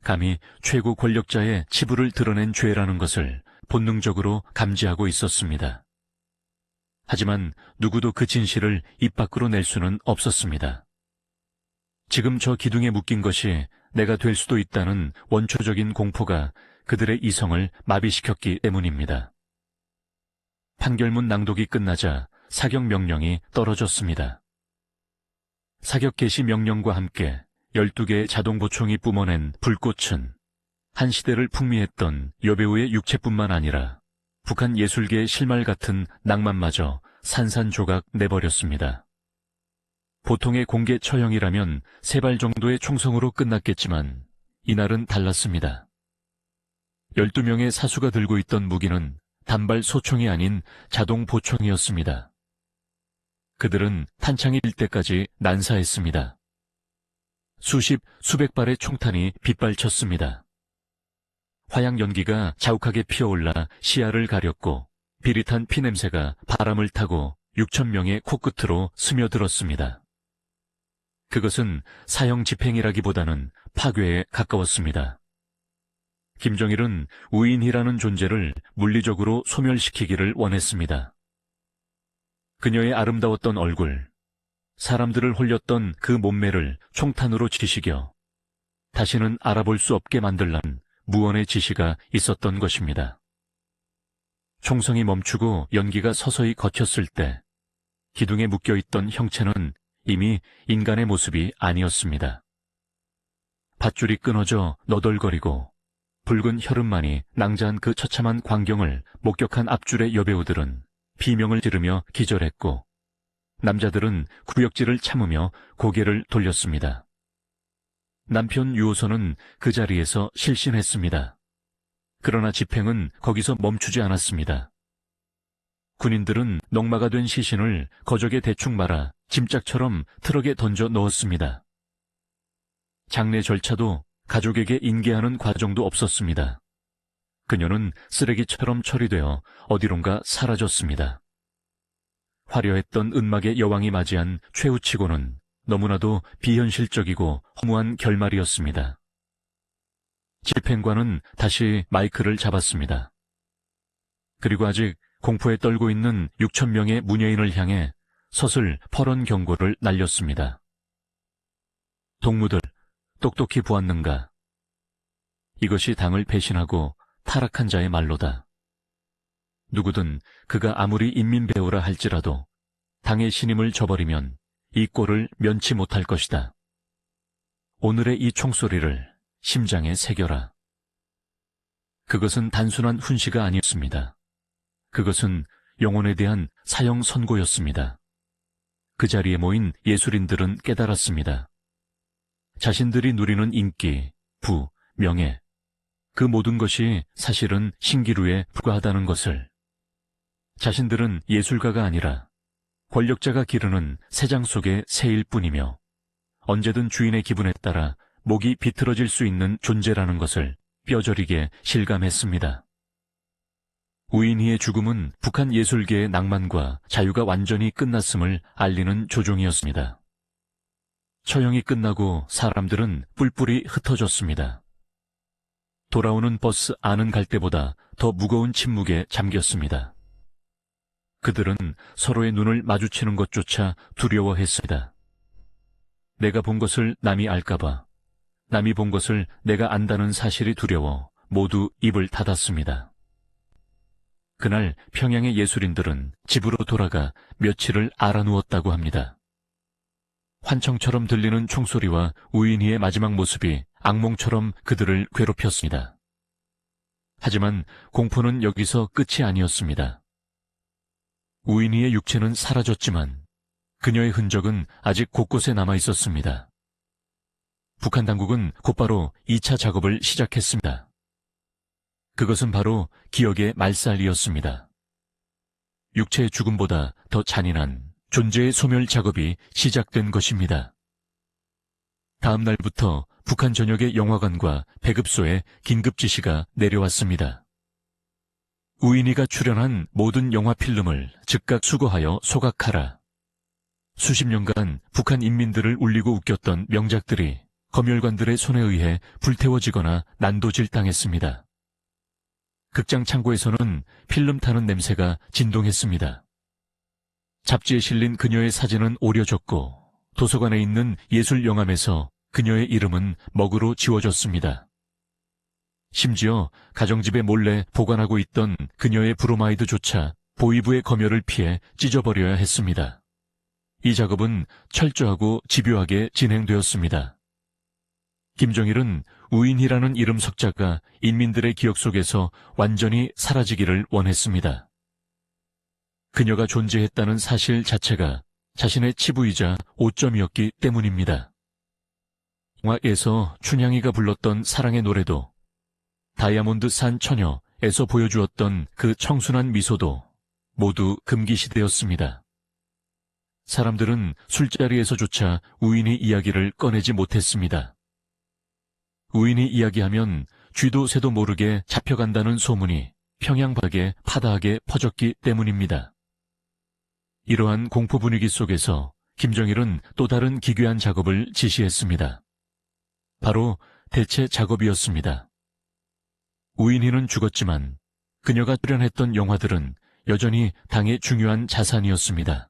감히 최고 권력자의 치부를 드러낸 죄라는 것을 본능적으로 감지하고 있었습니다. 하지만 누구도 그 진실을 입 밖으로 낼 수는 없었습니다. 지금 저 기둥에 묶인 것이 내가 될 수도 있다는 원초적인 공포가 그들의 이성을 마비시켰기 때문입니다. 판결문 낭독이 끝나자 사격 명령이 떨어졌습니다. 사격 개시 명령과 함께 12개의 자동보총이 뿜어낸 불꽃은 한 시대를 풍미했던 여배우의 육체뿐만 아니라 북한 예술계의 실말 같은 낭만마저 산산조각 내버렸습니다. 보통의 공개 처형이라면 3발 정도의 총성으로 끝났겠지만 이날은 달랐습니다. 12명의 사수가 들고 있던 무기는 단발 소총이 아닌 자동 보총이었습니다. 그들은 탄창이 뜰 때까지 난사했습니다. 수백 발의 총탄이 빗발쳤습니다. 화약 연기가 자욱하게 피어올라 시야를 가렸고 비릿한 피냄새가 바람을 타고 6천 명의 코끝으로 스며들었습니다. 그것은 사형 집행이라기보다는 파괴에 가까웠습니다. 김정일은 우인희라는 존재를 물리적으로 소멸시키기를 원했습니다. 그녀의 아름다웠던 얼굴, 사람들을 홀렸던 그 몸매를 총탄으로 지식여 다시는 알아볼 수 없게 만들란 무언의 지시가 있었던 것입니다. 총성이 멈추고 연기가 서서히 거쳤을 때 기둥에 묶여있던 형체는 이미 인간의 모습이 아니었습니다. 밧줄이 끊어져 너덜거리고 붉은 혈흔만이 낭자한 그 처참한 광경을 목격한 앞줄의 여배우들은 비명을 지르며 기절했고 남자들은 구역질을 참으며 고개를 돌렸습니다. 남편 유호선은 그 자리에서 실신했습니다. 그러나 집행은 거기서 멈추지 않았습니다. 군인들은 넝마가 된 시신을 거적에 대충 말아 짐짝처럼 트럭에 던져 넣었습니다. 장례 절차도 가족에게 인계하는 과정도 없었습니다. 그녀는 쓰레기처럼 처리되어 어디론가 사라졌습니다. 화려했던 은막의 여왕이 맞이한 최후치고는 너무나도 비현실적이고 허무한 결말이었습니다. 집행관은 다시 마이크를 잡았습니다. 그리고 아직 공포에 떨고 있는 6천 명의 문예인을 향해 서슬 퍼런 경고를 날렸습니다. 동무들, 똑똑히 보았는가? 이것이 당을 배신하고 타락한 자의 말로다. 누구든 그가 아무리 인민배우라 할지라도 당의 신임을 저버리면 이 꼴을 면치 못할 것이다. 오늘의 이 총소리를 심장에 새겨라. 그것은 단순한 훈시가 아니었습니다. 그것은 영혼에 대한 사형 선고였습니다. 그 자리에 모인 예술인들은 깨달았습니다. 자신들이 누리는 인기, 부, 명예, 그 모든 것이 사실은 신기루에 불과하다는 것을. 자신들은 예술가가 아니라 권력자가 기르는 새장 속의 새일 뿐이며 언제든 주인의 기분에 따라 목이 비틀어질 수 있는 존재라는 것을 뼈저리게 실감했습니다. 우인희의 죽음은 북한 예술계의 낭만과 자유가 완전히 끝났음을 알리는 조종이었습니다. 처형이 끝나고 사람들은 뿔뿔이 흩어졌습니다. 돌아오는 버스 안은 갈 때보다 더 무거운 침묵에 잠겼습니다. 그들은 서로의 눈을 마주치는 것조차 두려워했습니다. 내가 본 것을 남이 알까봐, 남이 본 것을 내가 안다는 사실이 두려워 모두 입을 닫았습니다. 그날 평양의 예술인들은 집으로 돌아가 며칠을 알아누웠다고 합니다. 환청처럼 들리는 총소리와 우인희의 마지막 모습이 악몽처럼 그들을 괴롭혔습니다. 하지만 공포는 여기서 끝이 아니었습니다. 우인희의 육체는 사라졌지만 그녀의 흔적은 아직 곳곳에 남아 있었습니다. 북한 당국은 곧바로 2차 작업을 시작했습니다. 그것은 바로 기억의 말살이었습니다. 육체의 죽음보다 더 잔인한 존재의 소멸 작업이 시작된 것입니다. 다음 날부터 북한 전역의 영화관과 배급소에 긴급 지시가 내려왔습니다. 우인희가 출연한 모든 영화 필름을 즉각 수거하여 소각하라. 수십 년간 북한 인민들을 울리고 웃겼던 명작들이 검열관들의 손에 의해 불태워지거나 난도질당했습니다. 극장 창고에서는 필름 타는 냄새가 진동했습니다. 잡지에 실린 그녀의 사진은 오려졌고 도서관에 있는 예술영암에서 그녀의 이름은 먹으로 지워졌습니다. 심지어 가정집에 몰래 보관하고 있던 그녀의 브로마이드조차 보위부의 검열을 피해 찢어버려야 했습니다. 이 작업은 철저하고 집요하게 진행되었습니다. 김정일은 우인희라는 이름 석자가 인민들의 기억 속에서 완전히 사라지기를 원했습니다. 그녀가 존재했다는 사실 자체가 자신의 치부이자 오점이었기 때문입니다. 영화에서 춘향이가 불렀던 사랑의 노래도, 다이아몬드 산 처녀에서 보여주었던 그 청순한 미소도 모두 금기시되었습니다. 사람들은 술자리에서조차 우인희 이야기를 꺼내지 못했습니다. 우인희 이야기하면 쥐도 새도 모르게 잡혀간다는 소문이 평양 밖에 파다하게 퍼졌기 때문입니다. 이러한 공포 분위기 속에서 김정일은 또 다른 기괴한 작업을 지시했습니다. 바로 대체 작업이었습니다. 우인희는 죽었지만 그녀가 출연했던 영화들은 여전히 당의 중요한 자산이었습니다.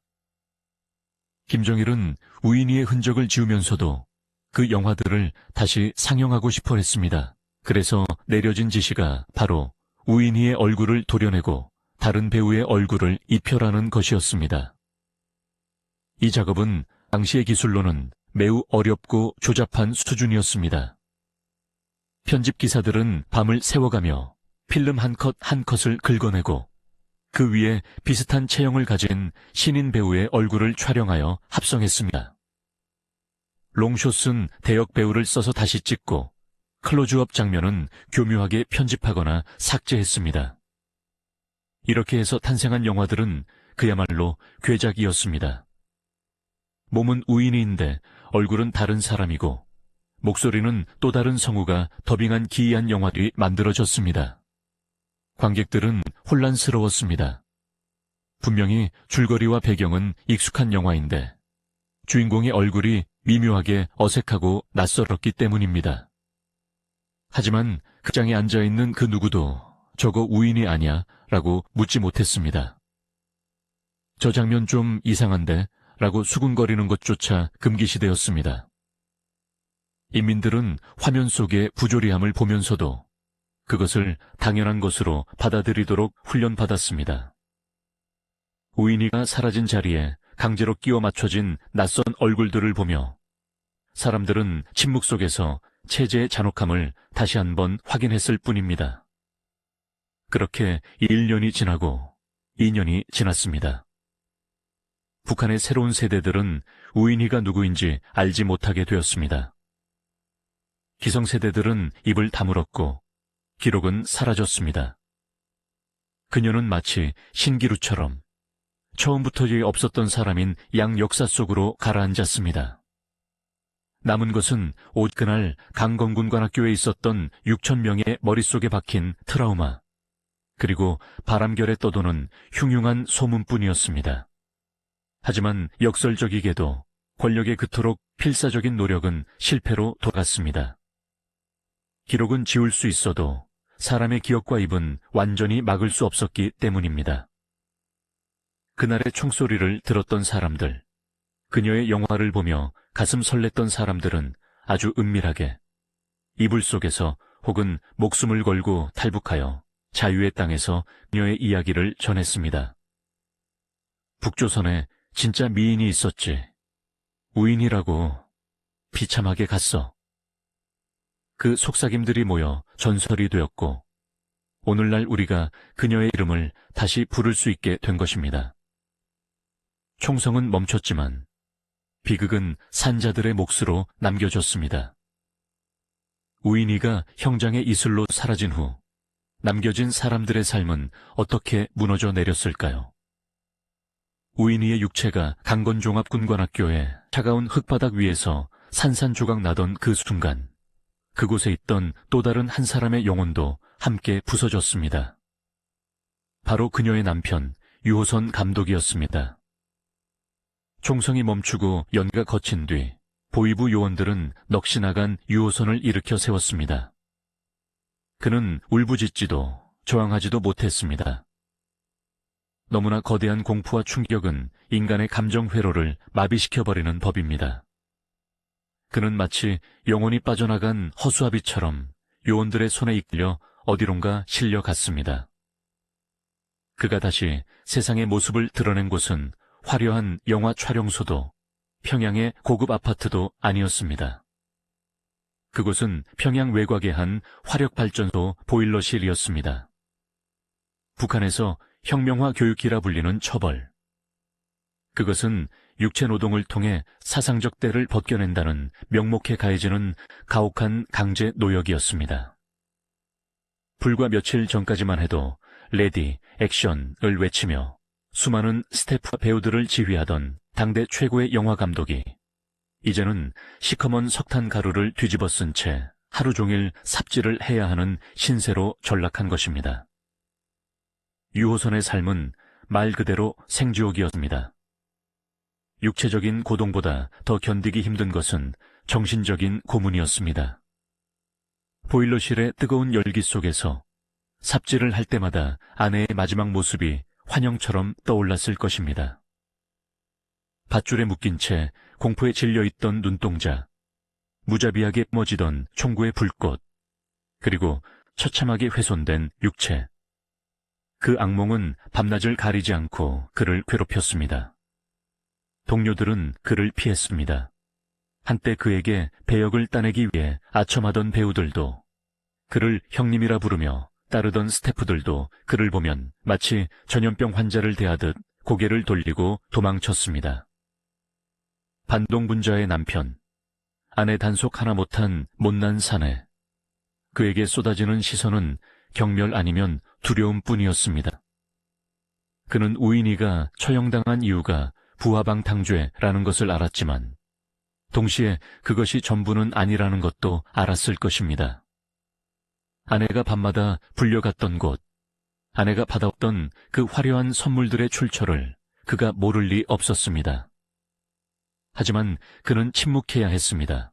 김정일은 우인희의 흔적을 지우면서도 그 영화들을 다시 상영하고 싶어 했습니다. 그래서 내려진 지시가 바로 우인희의 얼굴을 도려내고 다른 배우의 얼굴을 입혀라는 것이었습니다. 이 작업은 당시의 기술로는 매우 어렵고 조잡한 수준이었습니다. 편집 기사들은 밤을 새워가며 필름 한 컷 한 컷을 긁어내고 그 위에 비슷한 체형을 가진 신인 배우의 얼굴을 촬영하여 합성했습니다. 롱숏은 대역 배우를 써서 다시 찍고 클로즈업 장면은 교묘하게 편집하거나 삭제했습니다. 이렇게 해서 탄생한 영화들은 그야말로 괴작이었습니다. 몸은 우인희인데 얼굴은 다른 사람이고 목소리는 또 다른 성우가 더빙한 기이한 영화들이 만들어졌습니다. 관객들은 혼란스러웠습니다. 분명히 줄거리와 배경은 익숙한 영화인데 주인공의 얼굴이 미묘하게 어색하고 낯설었기 때문입니다. 하지만 극장에 앉아있는 그 누구도 저거 우인희 아냐? 라고 묻지 못했습니다. 저 장면 좀 이상한데? 라고 수군거리는 것조차 금기시되었습니다. 인민들은 화면 속의 부조리함을 보면서도 그것을 당연한 것으로 받아들이도록 훈련받았습니다. 우인희가 사라진 자리에 강제로 끼워 맞춰진 낯선 얼굴들을 보며 사람들은 침묵 속에서 체제의 잔혹함을 다시 한번 확인했을 뿐입니다. 그렇게 1년이 지나고 2년이 지났습니다. 북한의 새로운 세대들은 우인희가 누구인지 알지 못하게 되었습니다. 기성세대들은 입을 다물었고 기록은 사라졌습니다. 그녀는 마치 신기루처럼 처음부터 없었던 사람인 양 역사 속으로 가라앉았습니다. 남은 것은 오직 그날 강건군관학교에 있었던 6,000명의 머릿속에 박힌 트라우마, 그리고 바람결에 떠도는 흉흉한 소문뿐이었습니다. 하지만 역설적이게도 권력의 그토록 필사적인 노력은 실패로 돌아갔습니다. 기록은 지울 수 있어도 사람의 기억과 입은 완전히 막을 수 없었기 때문입니다. 그날의 총소리를 들었던 사람들, 그녀의 영화를 보며 가슴 설렜던 사람들은 아주 은밀하게 이불 속에서 혹은 목숨을 걸고 탈북하여 자유의 땅에서 그녀의 이야기를 전했습니다. 북조선에 진짜 미인이 있었지. 우인이라고 비참하게 갔어. 그 속삭임들이 모여 전설이 되었고 오늘날 우리가 그녀의 이름을 다시 부를 수 있게 된 것입니다. 총성은 멈췄지만 비극은 산자들의 몫으로 남겨졌습니다. 우인희가 형장의 이슬로 사라진 후 남겨진 사람들의 삶은 어떻게 무너져 내렸을까요? 우인희의 육체가 강건종합군관학교의 차가운 흙바닥 위에서 산산조각 나던 그 순간 그곳에 있던 또 다른 한 사람의 영혼도 함께 부서졌습니다. 바로 그녀의 남편 유호선 감독이었습니다. 총성이 멈추고 연가 거친 뒤 보위부 요원들은 넋이 나간 유호선을 일으켜 세웠습니다. 그는 울부짖지도 저항하지도 못했습니다. 너무나 거대한 공포와 충격은 인간의 감정 회로를 마비시켜버리는 법입니다. 그는 마치 영혼이 빠져나간 허수아비처럼 요원들의 손에 이끌려 어디론가 실려갔습니다. 그가 다시 세상의 모습을 드러낸 곳은 화려한 영화 촬영소도 평양의 고급 아파트도 아니었습니다. 그곳은 평양 외곽의 한 화력발전소 보일러실이었습니다. 북한에서 혁명화 교육기라 불리는 처벌. 그것은 육체노동을 통해 사상적 때를 벗겨낸다는 명목에 가해지는 가혹한 강제 노역이었습니다. 불과 며칠 전까지만 해도 레디, 액션을 외치며 수많은 스태프와 배우들을 지휘하던 당대 최고의 영화 감독이 이제는 시커먼 석탄 가루를 뒤집어 쓴 채 하루 종일 삽질을 해야 하는 신세로 전락한 것입니다. 유호선의 삶은 말 그대로 생지옥이었습니다. 육체적인 고동보다 더 견디기 힘든 것은 정신적인 고문이었습니다. 보일러실의 뜨거운 열기 속에서 삽질을 할 때마다 아내의 마지막 모습이 환영처럼 떠올랐을 것입니다. 밧줄에 묶인 채 공포에 질려있던 눈동자, 무자비하게 뿜어지던 총구의 불꽃, 그리고 처참하게 훼손된 육체. 그 악몽은 밤낮을 가리지 않고 그를 괴롭혔습니다. 동료들은 그를 피했습니다. 한때 그에게 배역을 따내기 위해 아첨하던 배우들도, 그를 형님이라 부르며 따르던 스태프들도 그를 보면 마치 전염병 환자를 대하듯 고개를 돌리고 도망쳤습니다. 반동분자의 남편, 아내 단속 하나 못한 못난 사내, 그에게 쏟아지는 시선은 경멸 아니면 두려움뿐이었습니다. 그는 우인희가 처형당한 이유가 부하방탕죄라는 것을 알았지만 동시에 그것이 전부는 아니라는 것도 알았을 것입니다. 아내가 밤마다 불려갔던 곳, 아내가 받아왔던 그 화려한 선물들의 출처를 그가 모를 리 없었습니다. 하지만 그는 침묵해야 했습니다.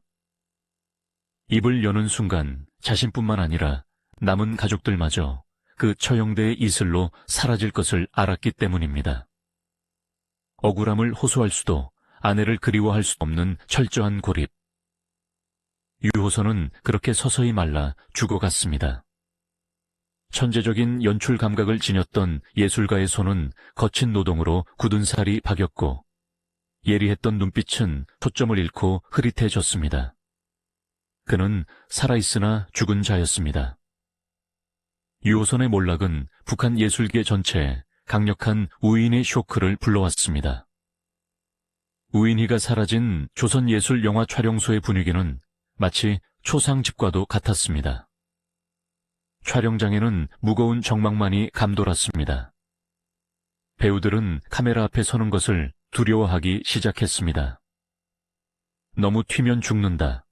입을 여는 순간 자신뿐만 아니라 남은 가족들마저 그 처형대의 이슬로 사라질 것을 알았기 때문입니다. 억울함을 호소할 수도 아내를 그리워할 수 없는 철저한 고립. 유호선은 그렇게 서서히 말라 죽어갔습니다. 천재적인 연출 감각을 지녔던 예술가의 손은 거친 노동으로 굳은 살이 박였고 예리했던 눈빛은 초점을 잃고 흐릿해졌습니다. 그는 살아있으나 죽은 자였습니다. 유호선의 몰락은 북한 예술계 전체에 강력한 우인의 쇼크를 불러왔습니다. 우인희가 사라진 조선예술영화 촬영소의 분위기는 마치 초상집과도 같았습니다. 촬영장에는 무거운 정막만이 감돌았습니다. 배우들은 카메라 앞에 서는 것을 두려워하기 시작했습니다. 너무 튀면 죽는다.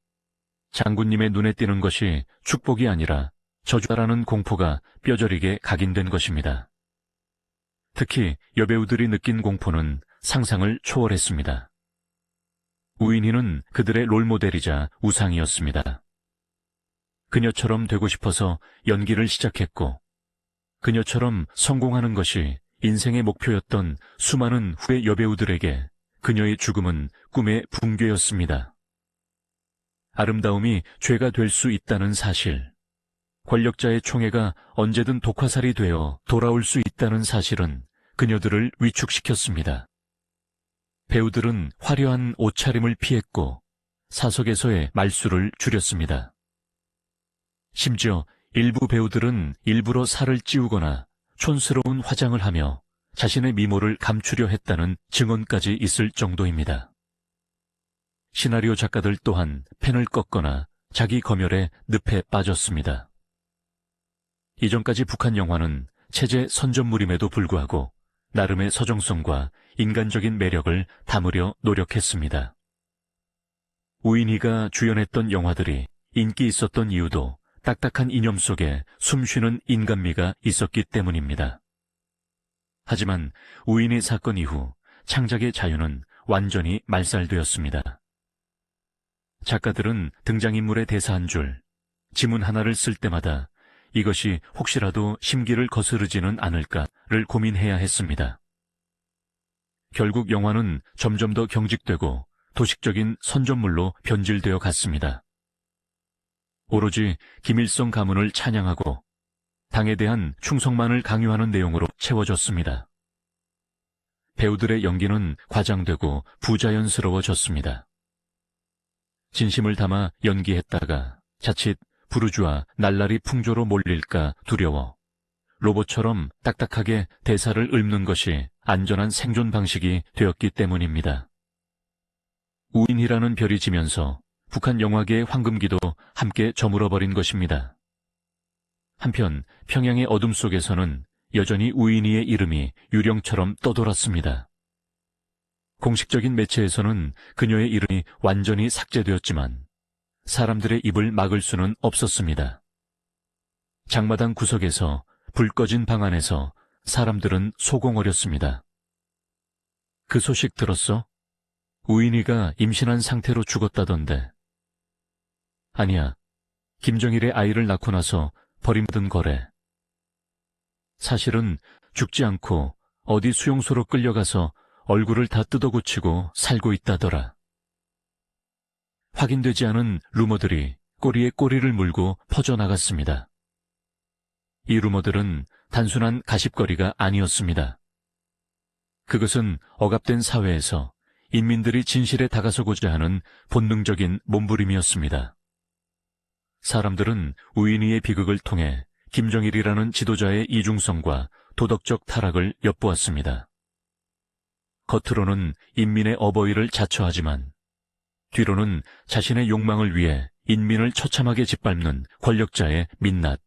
장군님의 눈에 띄는 것이 축복이 아니라 저주라는 공포가 뼈저리게 각인된 것입니다. 특히 여배우들이 느낀 공포는 상상을 초월했습니다. 우인희는 그들의 롤모델이자 우상이었습니다. 그녀처럼 되고 싶어서 연기를 시작했고 그녀처럼 성공하는 것이 인생의 목표였던 수많은 후배 여배우들에게 그녀의 죽음은 꿈의 붕괴였습니다. 아름다움이 죄가 될 수 있다는 사실, 권력자의 총애가 언제든 독화살이 되어 돌아올 수 있다는 사실은 그녀들을 위축시켰습니다. 배우들은 화려한 옷차림을 피했고 사석에서의 말수를 줄였습니다. 심지어 일부 배우들은 일부러 살을 찌우거나 촌스러운 화장을 하며 자신의 미모를 감추려 했다는 증언까지 있을 정도입니다. 시나리오 작가들 또한 펜을 꺾거나 자기 검열에 늪에 빠졌습니다. 이전까지 북한 영화는 체제 선전물임에도 불구하고 나름의 서정성과 인간적인 매력을 담으려 노력했습니다. 우인희가 주연했던 영화들이 인기 있었던 이유도 딱딱한 이념 속에 숨쉬는 인간미가 있었기 때문입니다. 하지만 우인희 사건 이후 창작의 자유는 완전히 말살되었습니다. 작가들은 등장인물의 대사 한 줄, 지문 하나를 쓸 때마다 이것이 혹시라도 심기를 거스르지는 않을까를 고민해야 했습니다. 결국 영화는 점점 더 경직되고 도식적인 선전물로 변질되어 갔습니다. 오로지 김일성 가문을 찬양하고 당에 대한 충성만을 강요하는 내용으로 채워졌습니다. 배우들의 연기는 과장되고 부자연스러워졌습니다. 진심을 담아 연기했다가 자칫 부르주아 날라리 풍조로 몰릴까 두려워 로봇처럼 딱딱하게 대사를 읊는 것이 안전한 생존 방식이 되었기 때문입니다. 우인희라는 별이 지면서 북한 영화계의 황금기도 함께 저물어버린 것입니다. 한편 평양의 어둠 속에서는 여전히 우인희의 이름이 유령처럼 떠돌았습니다. 공식적인 매체에서는 그녀의 이름이 완전히 삭제되었지만 사람들의 입을 막을 수는 없었습니다. 장마당 구석에서 불 꺼진 방 안에서 사람들은 소공어렸습니다. 그 소식 들었어? 우인희가 임신한 상태로 죽었다던데. 아니야. 김정일의 아이를 낳고 나서 버림받은 거래. 사실은 죽지 않고 어디 수용소로 끌려가서 얼굴을 다 뜯어고치고 살고 있다더라. 확인되지 않은 루머들이 꼬리에 꼬리를 물고 퍼져나갔습니다. 이 루머들은 단순한 가십거리가 아니었습니다. 그것은 억압된 사회에서 인민들이 진실에 다가서고자 하는 본능적인 몸부림이었습니다. 사람들은 우인희의 비극을 통해 김정일이라는 지도자의 이중성과 도덕적 타락을 엿보았습니다. 겉으로는 인민의 어버이를 자처하지만 뒤로는 자신의 욕망을 위해 인민을 처참하게 짓밟는 권력자의 민낯.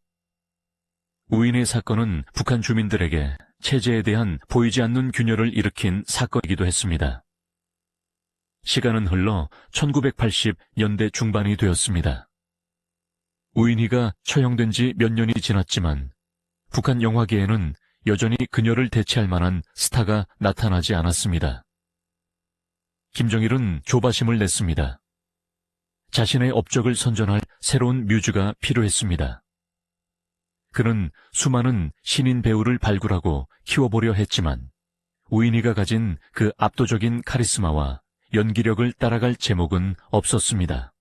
우인희 사건은 북한 주민들에게 체제에 대한 보이지 않는 균열을 일으킨 사건이기도 했습니다. 시간은 흘러 1980년대 중반이 되었습니다. 우인희가 처형된 지 몇 년이 지났지만 북한 영화계에는 여전히 그녀를 대체할 만한 스타가 나타나지 않았습니다. 김정일은 조바심을 냈습니다. 자신의 업적을 선전할 새로운 뮤즈가 필요했습니다. 그는 수많은 신인 배우를 발굴하고 키워보려 했지만 우인희가 가진 그 압도적인 카리스마와 연기력을 따라갈 제목은 없었습니다.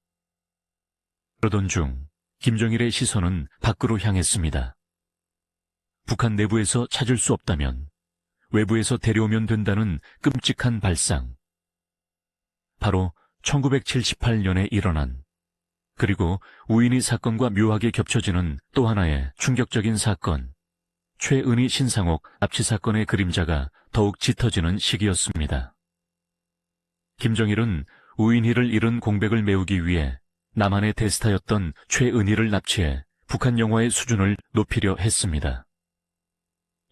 그러던 중 김정일의 시선은 밖으로 향했습니다. 북한 내부에서 찾을 수 없다면 외부에서 데려오면 된다는 끔찍한 발상. 바로 1978년에 일어난 그리고 우인희 사건과 묘하게 겹쳐지는 또 하나의 충격적인 사건, 최은희 신상옥 납치 사건의 그림자가 더욱 짙어지는 시기였습니다. 김정일은 우인희를 잃은 공백을 메우기 위해 남한의 대스타였던 최은희를 납치해 북한 영화의 수준을 높이려 했습니다.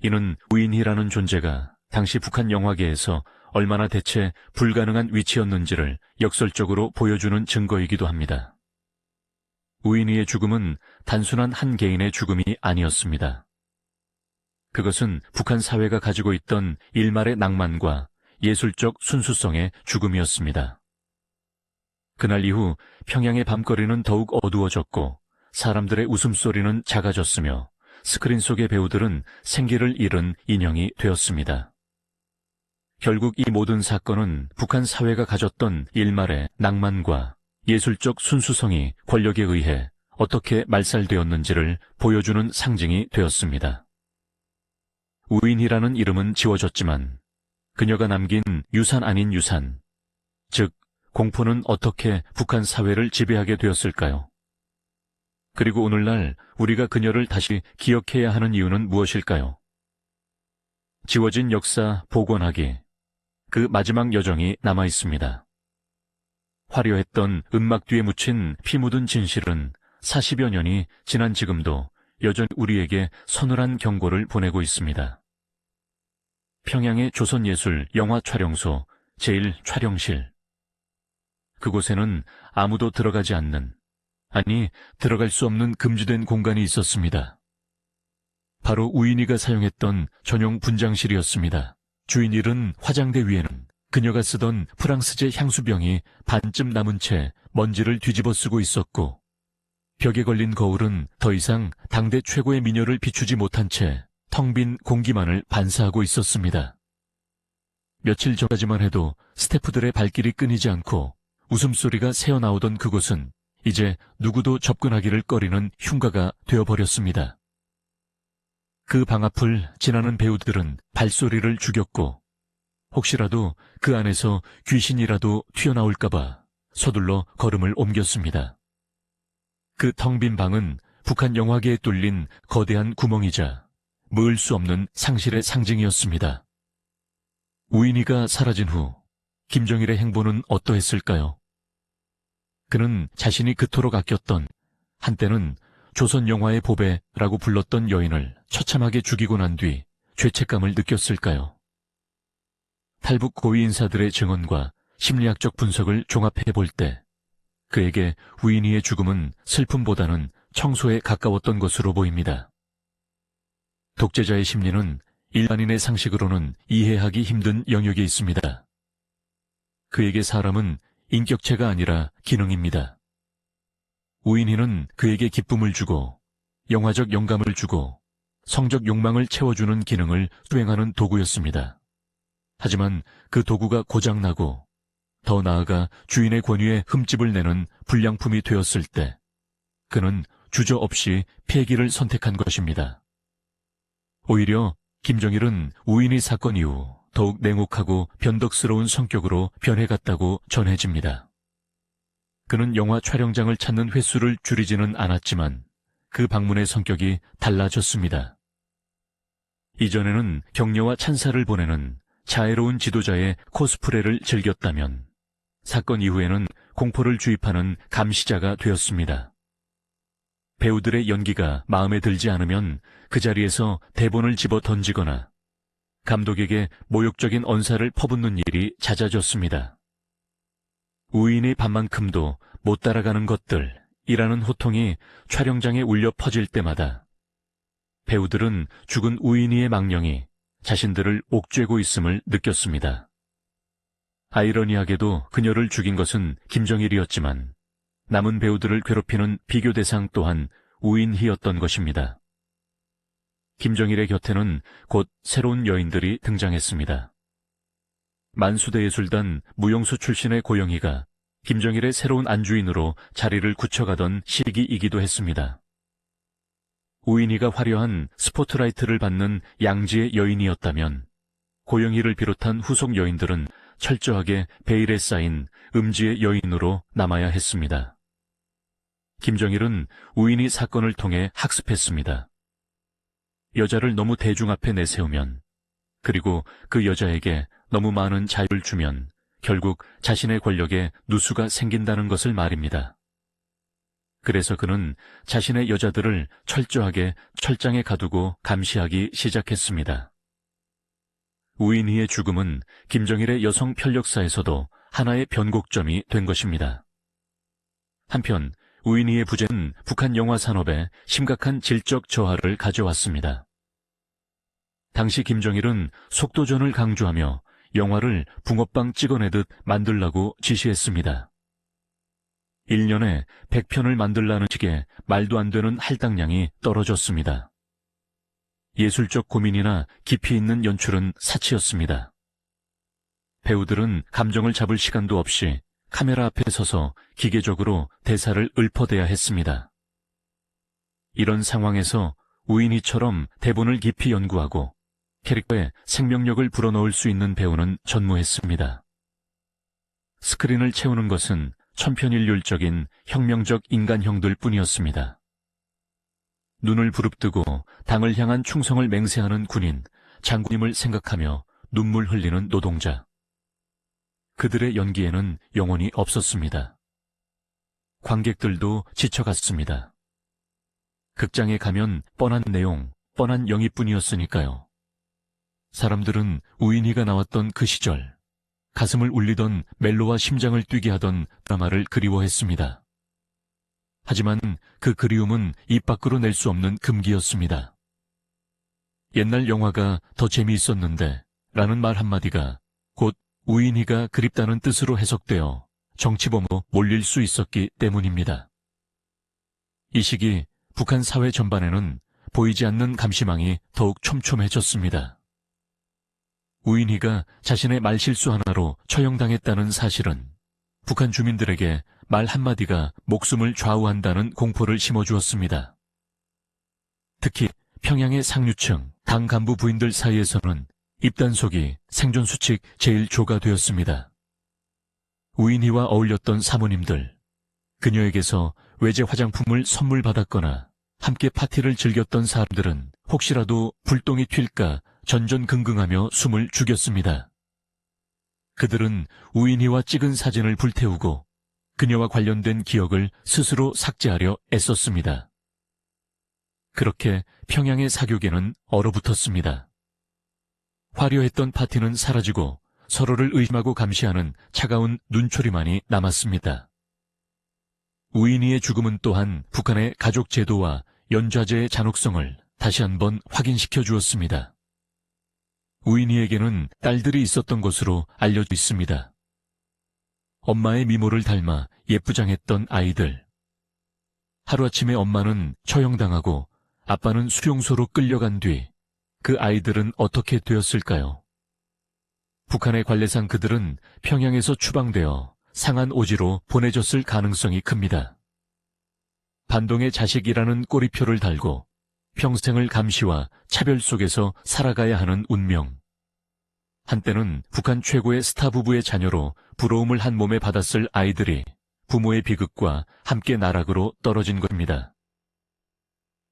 이는 우인희라는 존재가 당시 북한 영화계에서 얼마나 대체 불가능한 위치였는지를 역설적으로 보여주는 증거이기도 합니다. 우인희의 죽음은 단순한 한 개인의 죽음이 아니었습니다. 그것은 북한 사회가 가지고 있던 일말의 낭만과 예술적 순수성의 죽음이었습니다. 그날 이후 평양의 밤거리는 더욱 어두워졌고 사람들의 웃음소리는 작아졌으며 스크린 속의 배우들은 생기를 잃은 인형이 되었습니다. 결국 이 모든 사건은 북한 사회가 가졌던 일말의 낭만과 예술적 순수성이 권력에 의해 어떻게 말살되었는지를 보여주는 상징이 되었습니다. 우인희라는 이름은 지워졌지만 그녀가 남긴 유산 아닌 유산, 즉 공포는 어떻게 북한 사회를 지배하게 되었을까요? 그리고 오늘날 우리가 그녀를 다시 기억해야 하는 이유는 무엇일까요? 지워진 역사 복원하기, 그 마지막 여정이 남아 있습니다. 화려했던 음막 뒤에 묻힌 피 묻은 진실은 40여 년이 지난 지금도 여전히 우리에게 서늘한 경고를 보내고 있습니다. 평양의 조선예술 영화 촬영소 제1촬영실. 그곳에는 아무도 들어가지 않는, 아니 들어갈 수 없는 금지된 공간이 있었습니다. 바로 우인희가 사용했던 전용 분장실이었습니다. 주인 잃은 화장대 위에는 그녀가 쓰던 프랑스제 향수병이 반쯤 남은 채 먼지를 뒤집어 쓰고 있었고 벽에 걸린 거울은 더 이상 당대 최고의 미녀를 비추지 못한 채 텅 빈 공기만을 반사하고 있었습니다. 며칠 전까지만 해도 스태프들의 발길이 끊이지 않고 웃음소리가 새어나오던 그곳은 이제 누구도 접근하기를 꺼리는 흉가가 되어버렸습니다. 그 방 앞을 지나는 배우들은 발소리를 죽였고 혹시라도 그 안에서 귀신이라도 튀어나올까봐 서둘러 걸음을 옮겼습니다. 그 텅 빈 방은 북한 영화계에 뚫린 거대한 구멍이자 머을 수 없는 상실의 상징이었습니다. 우인희가 사라진 후 김정일의 행보는 어떠했을까요? 그는 자신이 그토록 아꼈던, 한때는 조선 영화의 보배라고 불렀던 여인을 처참하게 죽이고 난 뒤 죄책감을 느꼈을까요? 탈북 고위 인사들의 증언과 심리학적 분석을 종합해 볼 때 그에게 우인희의 죽음은 슬픔보다는 청소에 가까웠던 것으로 보입니다. 독재자의 심리는 일반인의 상식으로는 이해하기 힘든 영역에 있습니다. 그에게 사람은 인격체가 아니라 기능입니다. 우인희는 그에게 기쁨을 주고 영화적 영감을 주고 성적 욕망을 채워주는 기능을 수행하는 도구였습니다. 하지만 그 도구가 고장나고 더 나아가 주인의 권위에 흠집을 내는 불량품이 되었을 때 그는 주저없이 폐기를 선택한 것입니다. 오히려 김정일은 우인희 사건 이후 더욱 냉혹하고 변덕스러운 성격으로 변해갔다고 전해집니다. 그는 영화 촬영장을 찾는 횟수를 줄이지는 않았지만 그 방문의 성격이 달라졌습니다. 이전에는 격려와 찬사를 보내는 자애로운 지도자의 코스프레를 즐겼다면 사건 이후에는 공포를 주입하는 감시자가 되었습니다. 배우들의 연기가 마음에 들지 않으면 그 자리에서 대본을 집어 던지거나 감독에게 모욕적인 언사를 퍼붓는 일이 잦아졌습니다. 우인의 반만큼도 못 따라가는 것들이라는 호통이 촬영장에 울려 퍼질 때마다 배우들은 죽은 우인희의 망령이 자신들을 옥죄고 있음을 느꼈습니다. 아이러니하게도 그녀를 죽인 것은 김정일이었지만 남은 배우들을 괴롭히는 비교 대상 또한 우인희였던 것입니다. 김정일의 곁에는 곧 새로운 여인들이 등장했습니다. 만수대예술단 무용수 출신의 고영희가 김정일의 새로운 안주인으로 자리를 굳혀가던 시기이기도 했습니다. 우인희가 화려한 스포트라이트를 받는 양지의 여인이었다면 고영희를 비롯한 후속 여인들은 철저하게 베일에 쌓인 음지의 여인으로 남아야 했습니다. 김정일은 우인희 사건을 통해 학습했습니다. 여자를 너무 대중 앞에 내세우면, 그리고 그 여자에게 너무 많은 자유를 주면 결국 자신의 권력에 누수가 생긴다는 것을 말입니다. 그래서 그는 자신의 여자들을 철저하게 철장에 가두고 감시하기 시작했습니다. 우인희의 죽음은 김정일의 여성 편력사에서도 하나의 변곡점이 된 것입니다. 한편 우인희의 부재는 북한 영화 산업에 심각한 질적 저하를 가져왔습니다. 당시 김정일은 속도전을 강조하며 영화를 붕어빵 찍어내듯 만들라고 지시했습니다. 1년에 100편을 만들라는 식의 말도 안 되는 할당량이 떨어졌습니다. 예술적 고민이나 깊이 있는 연출은 사치였습니다. 배우들은 감정을 잡을 시간도 없이 카메라 앞에 서서 기계적으로 대사를 읊어대야 했습니다. 이런 상황에서 우인희처럼 대본을 깊이 연구하고 캐릭터에 생명력을 불어넣을 수 있는 배우는 전무했습니다. 스크린을 채우는 것은 천편일률적인 혁명적 인간형들 뿐이었습니다. 눈을 부릅뜨고 당을 향한 충성을 맹세하는 군인, 장군님을 생각하며 눈물 흘리는 노동자. 그들의 연기에는 영혼이 없었습니다. 관객들도 지쳐갔습니다. 극장에 가면 뻔한 내용, 뻔한 영입뿐이었으니까요. 사람들은 우인희가 나왔던 그 시절, 가슴을 울리던 멜로와 심장을 뛰게 하던 드라마를 그리워했습니다. 하지만 그 그리움은 입 밖으로 낼 수 없는 금기였습니다. 옛날 영화가 더 재미있었는데 라는 말 한마디가 곧 우인희가 그립다는 뜻으로 해석되어 정치범으로 몰릴 수 있었기 때문입니다. 이 시기 북한 사회 전반에는 보이지 않는 감시망이 더욱 촘촘해졌습니다. 우인희가 자신의 말실수 하나로 처형당했다는 사실은 북한 주민들에게 말 한마디가 목숨을 좌우한다는 공포를 심어주었습니다. 특히 평양의 상류층, 당 간부 부인들 사이에서는 입단속이 생존수칙 제1조가 되었습니다. 우인희와 어울렸던 사모님들, 그녀에게서 외제 화장품을 선물 받았거나 함께 파티를 즐겼던 사람들은 혹시라도 불똥이 튈까 전전긍긍하며 숨을 죽였습니다. 그들은 우인희와 찍은 사진을 불태우고 그녀와 관련된 기억을 스스로 삭제하려 애썼습니다. 그렇게 평양의 사교계는 얼어붙었습니다. 화려했던 파티는 사라지고 서로를 의심하고 감시하는 차가운 눈초리만이 남았습니다. 우인희의 죽음은 또한 북한의 가족 제도와 연좌제의 잔혹성을 다시 한번 확인시켜 주었습니다. 우인희에게는 딸들이 있었던 것으로 알려져 있습니다. 엄마의 미모를 닮아 예쁘장했던 아이들. 하루아침에 엄마는 처형당하고 아빠는 수용소로 끌려간 뒤 그 아이들은 어떻게 되었을까요? 북한의 관례상 그들은 평양에서 추방되어 상한 오지로 보내졌을 가능성이 큽니다. 반동의 자식이라는 꼬리표를 달고 평생을 감시와 차별 속에서 살아가야 하는 운명. 한때는 북한 최고의 스타 부부의 자녀로 부러움을 한 몸에 받았을 아이들이 부모의 비극과 함께 나락으로 떨어진 겁니다.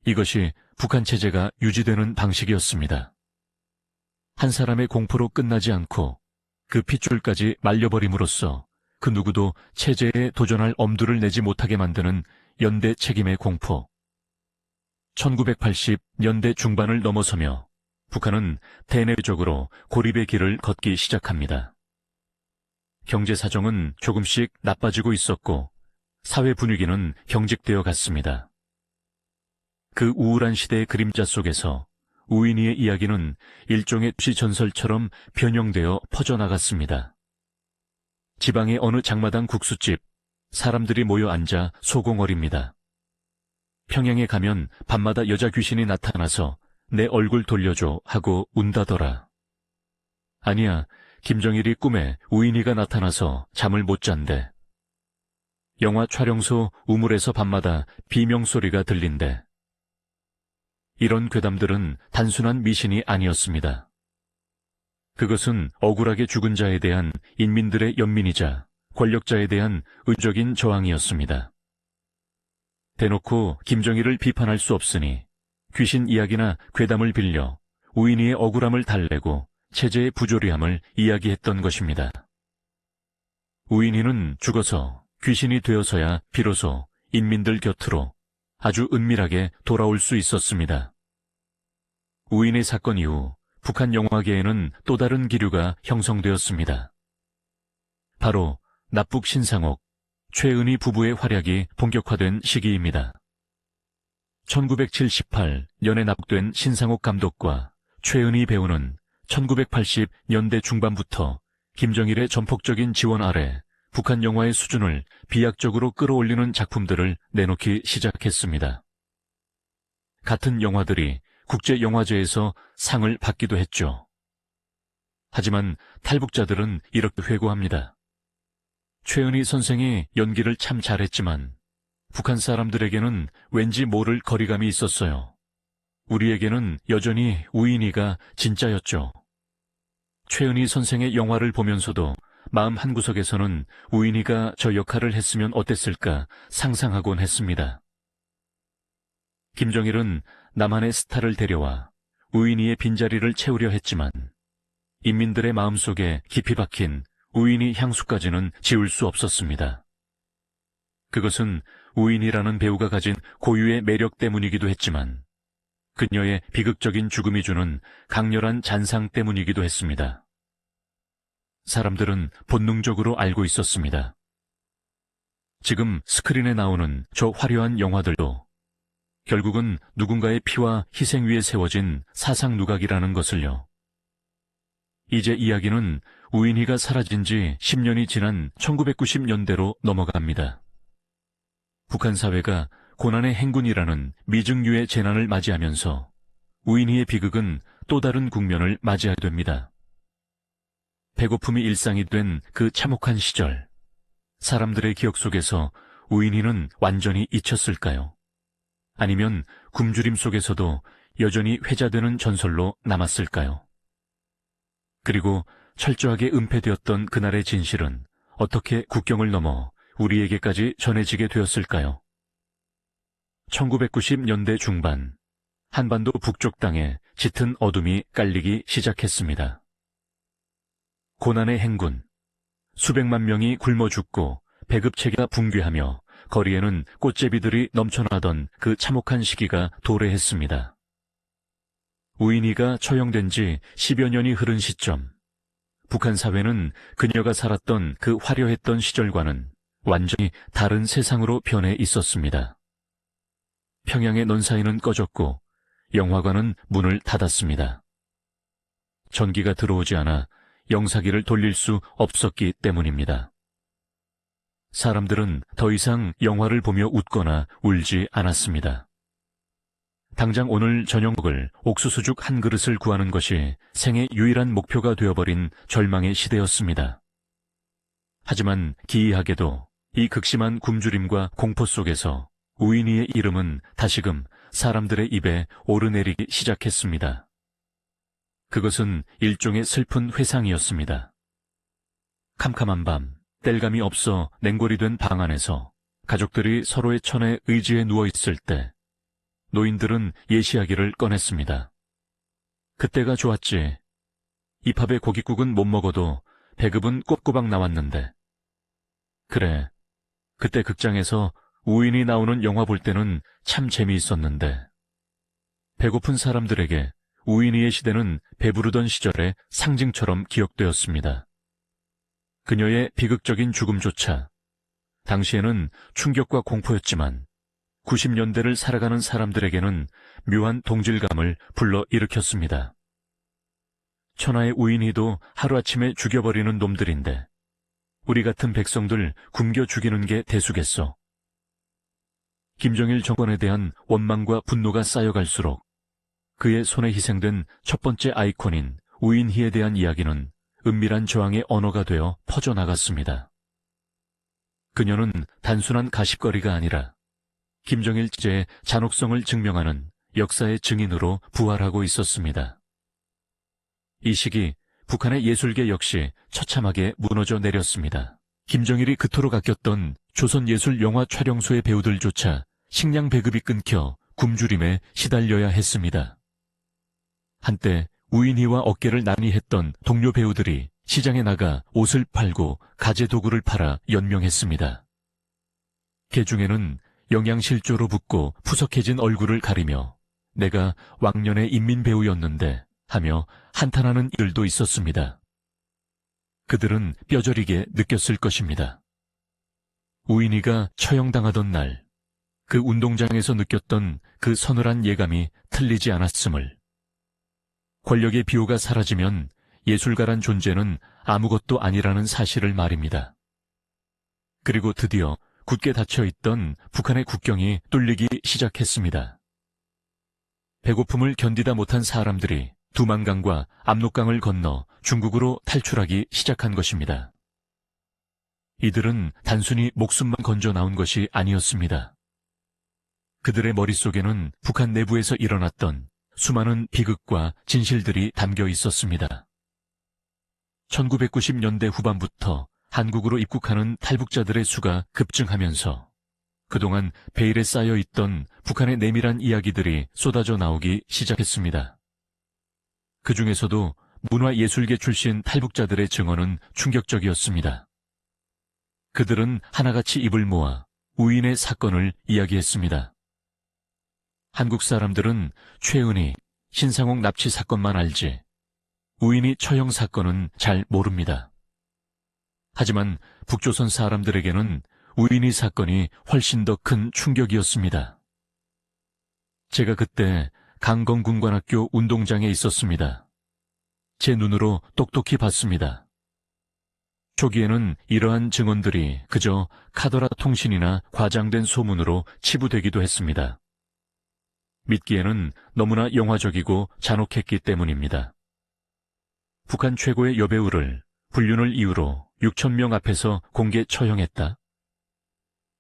이것이 북한 체제가 유지되는 방식이었습니다. 한 사람의 공포로 끝나지 않고 그 핏줄까지 말려버림으로써 그 누구도 체제에 도전할 엄두를 내지 못하게 만드는 연대 책임의 공포. 1980년대 중반을 넘어서며 북한은 대내적으로 고립의 길을 걷기 시작합니다. 경제 사정은 조금씩 나빠지고 있었고 사회 분위기는 경직되어 갔습니다. 그 우울한 시대의 그림자 속에서 우인희의 이야기는 일종의 도시 전설처럼 변형되어 퍼져나갔습니다. 지방의 어느 장마당 국수집, 사람들이 모여 앉아 소공어립니다. 평양에 가면 밤마다 여자 귀신이 나타나서 내 얼굴 돌려줘 하고 운다더라. 아니야, 김정일이 꿈에 우인희가 나타나서 잠을 못 잔대. 영화 촬영소 우물에서 밤마다 비명소리가 들린대. 이런 괴담들은 단순한 미신이 아니었습니다. 그것은 억울하게 죽은 자에 대한 인민들의 연민이자 권력자에 대한 의적인 저항이었습니다. 대놓고 김정일을 비판할 수 없으니 귀신 이야기나 괴담을 빌려 우인희의 억울함을 달래고 체제의 부조리함을 이야기했던 것입니다. 우인희는 죽어서 귀신이 되어서야 비로소 인민들 곁으로 아주 은밀하게 돌아올 수 있었습니다. 우인희 사건 이후 북한 영화계에는 또 다른 기류가 형성되었습니다. 바로 납북 신상옥, 최은희 부부의 활약이 본격화된 시기입니다. 1978년에 납북된 신상옥 감독과 최은희 배우는 1980년대 중반부터 김정일의 전폭적인 지원 아래 북한 영화의 수준을 비약적으로 끌어올리는 작품들을 내놓기 시작했습니다. 같은 영화들이 국제영화제에서 상을 받기도 했죠. 하지만 탈북자들은 이렇게 회고합니다. 최은희 선생이 연기를 참 잘했지만 북한 사람들에게는 왠지 모를 거리감이 있었어요. 우리에게는 여전히 우인희가 진짜였죠. 최은희 선생의 영화를 보면서도 마음 한구석에서는 우인희가 저 역할을 했으면 어땠을까 상상하곤 했습니다. 김정일은 남한의 스타를 데려와 우인희의 빈자리를 채우려 했지만 인민들의 마음속에 깊이 박힌 우인희 향수까지는 지울 수 없었습니다. 그것은 우인희라는 배우가 가진 고유의 매력 때문이기도 했지만 그녀의 비극적인 죽음이 주는 강렬한 잔상 때문이기도 했습니다. 사람들은 본능적으로 알고 있었습니다. 지금 스크린에 나오는 저 화려한 영화들도 결국은 누군가의 피와 희생 위에 세워진 사상 누각이라는 것을요. 이제 이야기는 우인희가 사라진 지 10년이 지난 1990년대로 넘어갑니다. 북한 사회가 고난의 행군이라는 미증유의 재난을 맞이하면서 우인희의 비극은 또 다른 국면을 맞이하게 됩니다. 배고픔이 일상이 된 그 참혹한 시절, 사람들의 기억 속에서 우인희는 완전히 잊혔을까요? 아니면 굶주림 속에서도 여전히 회자되는 전설로 남았을까요? 그리고 철저하게 은폐되었던 그날의 진실은 어떻게 국경을 넘어 우리에게까지 전해지게 되었을까요? 1990년대 중반, 한반도 북쪽 땅에 짙은 어둠이 깔리기 시작했습니다. 고난의 행군, 수백만 명이 굶어 죽고 배급체계가 붕괴하며 거리에는 꽃제비들이 넘쳐나던 그 참혹한 시기가 도래했습니다. 우인희가 처형된 지 10여 년이 흐른 시점, 북한 사회는 그녀가 살았던 그 화려했던 시절과는 완전히 다른 세상으로 변해 있었습니다. 평양의 논사이는 꺼졌고 영화관은 문을 닫았습니다. 전기가 들어오지 않아 영사기를 돌릴 수 없었기 때문입니다. 사람들은 더 이상 영화를 보며 웃거나 울지 않았습니다. 당장 오늘 저녁 먹을 옥수수죽 한 그릇을 구하는 것이 생의 유일한 목표가 되어버린 절망의 시대였습니다. 하지만 기이하게도 이 극심한 굶주림과 공포 속에서 우인희의 이름은 다시금 사람들의 입에 오르내리기 시작했습니다. 그것은 일종의 슬픈 회상이었습니다. 캄캄한 밤, 땔감이 없어 냉골이 된 방 안에서 가족들이 서로의 천에 의지해 누워있을 때 노인들은 예시하기를 꺼냈습니다. 그때가 좋았지. 입밥에 고깃국은 못 먹어도 배급은 꼬꼬박 나왔는데. 그래, 그때 극장에서 우인이 나오는 영화 볼 때는 참 재미있었는데. 배고픈 사람들에게 우인이의 시대는 배부르던 시절의 상징처럼 기억되었습니다. 그녀의 비극적인 죽음조차 당시에는 충격과 공포였지만 90년대를 살아가는 사람들에게는 묘한 동질감을 불러일으켰습니다. 천하의 우인희도 하루아침에 죽여버리는 놈들인데 우리 같은 백성들 굶겨 죽이는 게 대수겠어. 김정일 정권에 대한 원망과 분노가 쌓여갈수록 그의 손에 희생된 첫 번째 아이콘인 우인희에 대한 이야기는 은밀한 저항의 언어가 되어 퍼져나갔습니다. 그녀는 단순한 가십거리가 아니라 김정일 체제의 잔혹성을 증명하는 역사의 증인으로 부활하고 있었습니다. 이 시기 북한의 예술계 역시 처참하게 무너져 내렸습니다. 김정일이 그토록 아꼈던 조선예술 영화 촬영소의 배우들조차 식량 배급이 끊겨 굶주림에 시달려야 했습니다. 한때 우인희와 어깨를 나란히 했던 동료 배우들이 시장에 나가 옷을 팔고 가재도구를 팔아 연명했습니다. 개 중에는 영양실조로 붓고 푸석해진 얼굴을 가리며 내가 왕년의 인민배우였는데 하며 한탄하는 이들도 있었습니다. 그들은 뼈저리게 느꼈을 것입니다. 우인희가 처형당하던 날, 그 운동장에서 느꼈던 그 서늘한 예감이 틀리지 않았음을. 권력의 비호가 사라지면 예술가란 존재는 아무것도 아니라는 사실을 말입니다. 그리고 드디어 굳게 닫혀있던 북한의 국경이 뚫리기 시작했습니다. 배고픔을 견디다 못한 사람들이 두만강과 압록강을 건너 중국으로 탈출하기 시작한 것입니다. 이들은 단순히 목숨만 건져 나온 것이 아니었습니다. 그들의 머릿속에는 북한 내부에서 일어났던 수많은 비극과 진실들이 담겨 있었습니다. 1990년대 후반부터 한국으로 입국하는 탈북자들의 수가 급증하면서 그동안 베일에 쌓여 있던 북한의 내밀한 이야기들이 쏟아져 나오기 시작했습니다. 그 중에서도 문화예술계 출신 탈북자들의 증언은 충격적이었습니다. 그들은 하나같이 입을 모아 우인의 사건을 이야기했습니다. 한국 사람들은 최은희, 신상옥 납치 사건만 알지 우인희 처형 사건은 잘 모릅니다. 하지만 북조선 사람들에게는 우인희 사건이 훨씬 더 큰 충격이었습니다. 제가 그때 강건군관학교 운동장에 있었습니다. 제 눈으로 똑똑히 봤습니다. 초기에는 이러한 증언들이 그저 카더라 통신이나 과장된 소문으로 치부되기도 했습니다. 믿기에는 너무나 영화적이고 잔혹했기 때문입니다. 북한 최고의 여배우를 불륜을 이유로 6,000명 앞에서 공개 처형했다.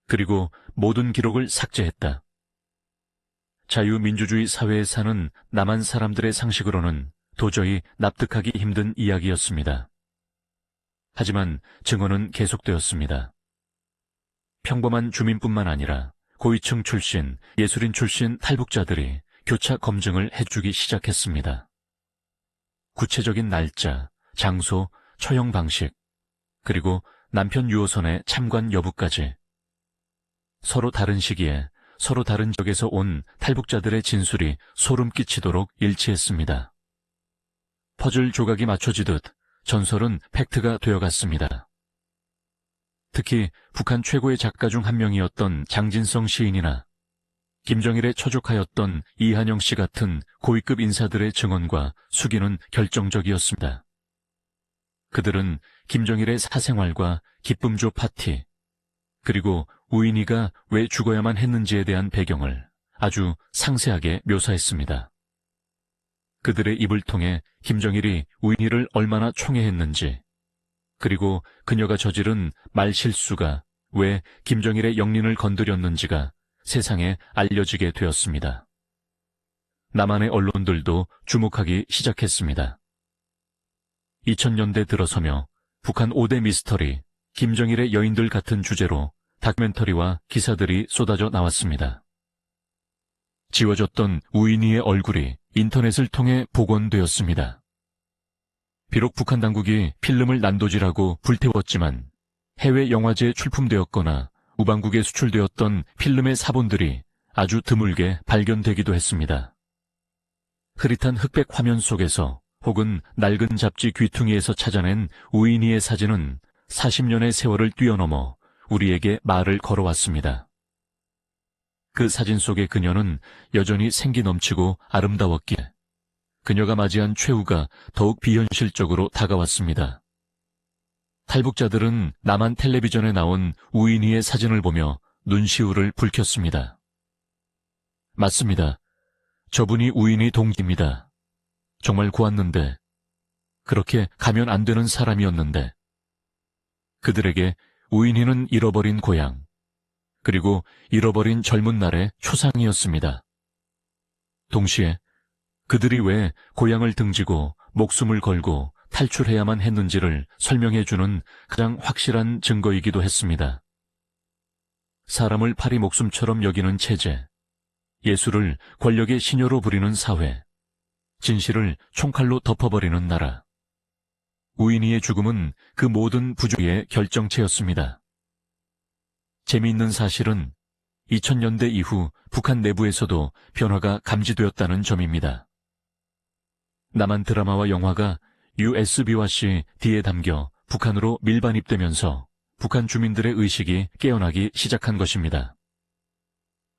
그리고 모든 기록을 삭제했다. 자유민주주의 사회에 사는 남한 사람들의 상식으로는 도저히 납득하기 힘든 이야기였습니다. 하지만 증언은 계속되었습니다. 평범한 주민뿐만 아니라 고위층 출신, 예술인 출신 탈북자들이 교차 검증을 해주기 시작했습니다. 구체적인 날짜, 장소, 처형 방식, 그리고 남편 유호선의 참관 여부까지. 서로 다른 시기에 서로 다른 지역에서 온 탈북자들의 진술이 소름 끼치도록 일치했습니다. 퍼즐 조각이 맞춰지듯 전설은 팩트가 되어갔습니다. 특히 북한 최고의 작가 중 한 명이었던 장진성 시인이나 김정일의 처족하였던 이한영 씨 같은 고위급 인사들의 증언과 수기는 결정적이었습니다. 그들은 김정일의 사생활과 기쁨조 파티, 그리고 우인희가 왜 죽어야만 했는지에 대한 배경을 아주 상세하게 묘사했습니다. 그들의 입을 통해 김정일이 우인희를 얼마나 총애했는지, 그리고 그녀가 저지른 말실수가 왜 김정일의 영린을 건드렸는지가 세상에 알려지게 되었습니다. 남한의 언론들도 주목하기 시작했습니다. 2000년대 들어서며 북한 5대 미스터리, 김정일의 여인들 같은 주제로 다큐멘터리와 기사들이 쏟아져 나왔습니다. 지워졌던 우인희의 얼굴이 인터넷을 통해 복원되었습니다. 비록 북한 당국이 필름을 난도질하고 불태웠지만 해외 영화제에 출품되었거나 우방국에 수출되었던 필름의 사본들이 아주 드물게 발견되기도 했습니다. 흐릿한 흑백 화면 속에서 혹은 낡은 잡지 귀퉁이에서 찾아낸 우인희의 사진은 40년의 세월을 뛰어넘어 우리에게 말을 걸어왔습니다. 그 사진 속의 그녀는 여전히 생기 넘치고 아름다웠기에 그녀가 맞이한 최후가 더욱 비현실적으로 다가왔습니다. 탈북자들은 남한 텔레비전에 나온 우인희의 사진을 보며 눈시울을 붉혔습니다. 맞습니다. 저분이 우인희 동지입니다. 정말 고았는데, 그렇게 가면 안 되는 사람이었는데. 그들에게 우인희는 잃어버린 고향, 그리고 잃어버린 젊은 날의 초상이었습니다. 동시에 그들이 왜 고향을 등지고 목숨을 걸고 탈출해야만 했는지를 설명해주는 가장 확실한 증거이기도 했습니다. 사람을 파리 목숨처럼 여기는 체제, 예술을 권력의 신효로 부리는 사회, 진실을 총칼로 덮어버리는 나라. 우인희의 죽음은 그 모든 부조리의 결정체였습니다. 재미있는 사실은 2000년대 이후 북한 내부에서도 변화가 감지되었다는 점입니다. 남한 드라마와 영화가 USB와 CD에 담겨 북한으로 밀반입되면서 북한 주민들의 의식이 깨어나기 시작한 것입니다.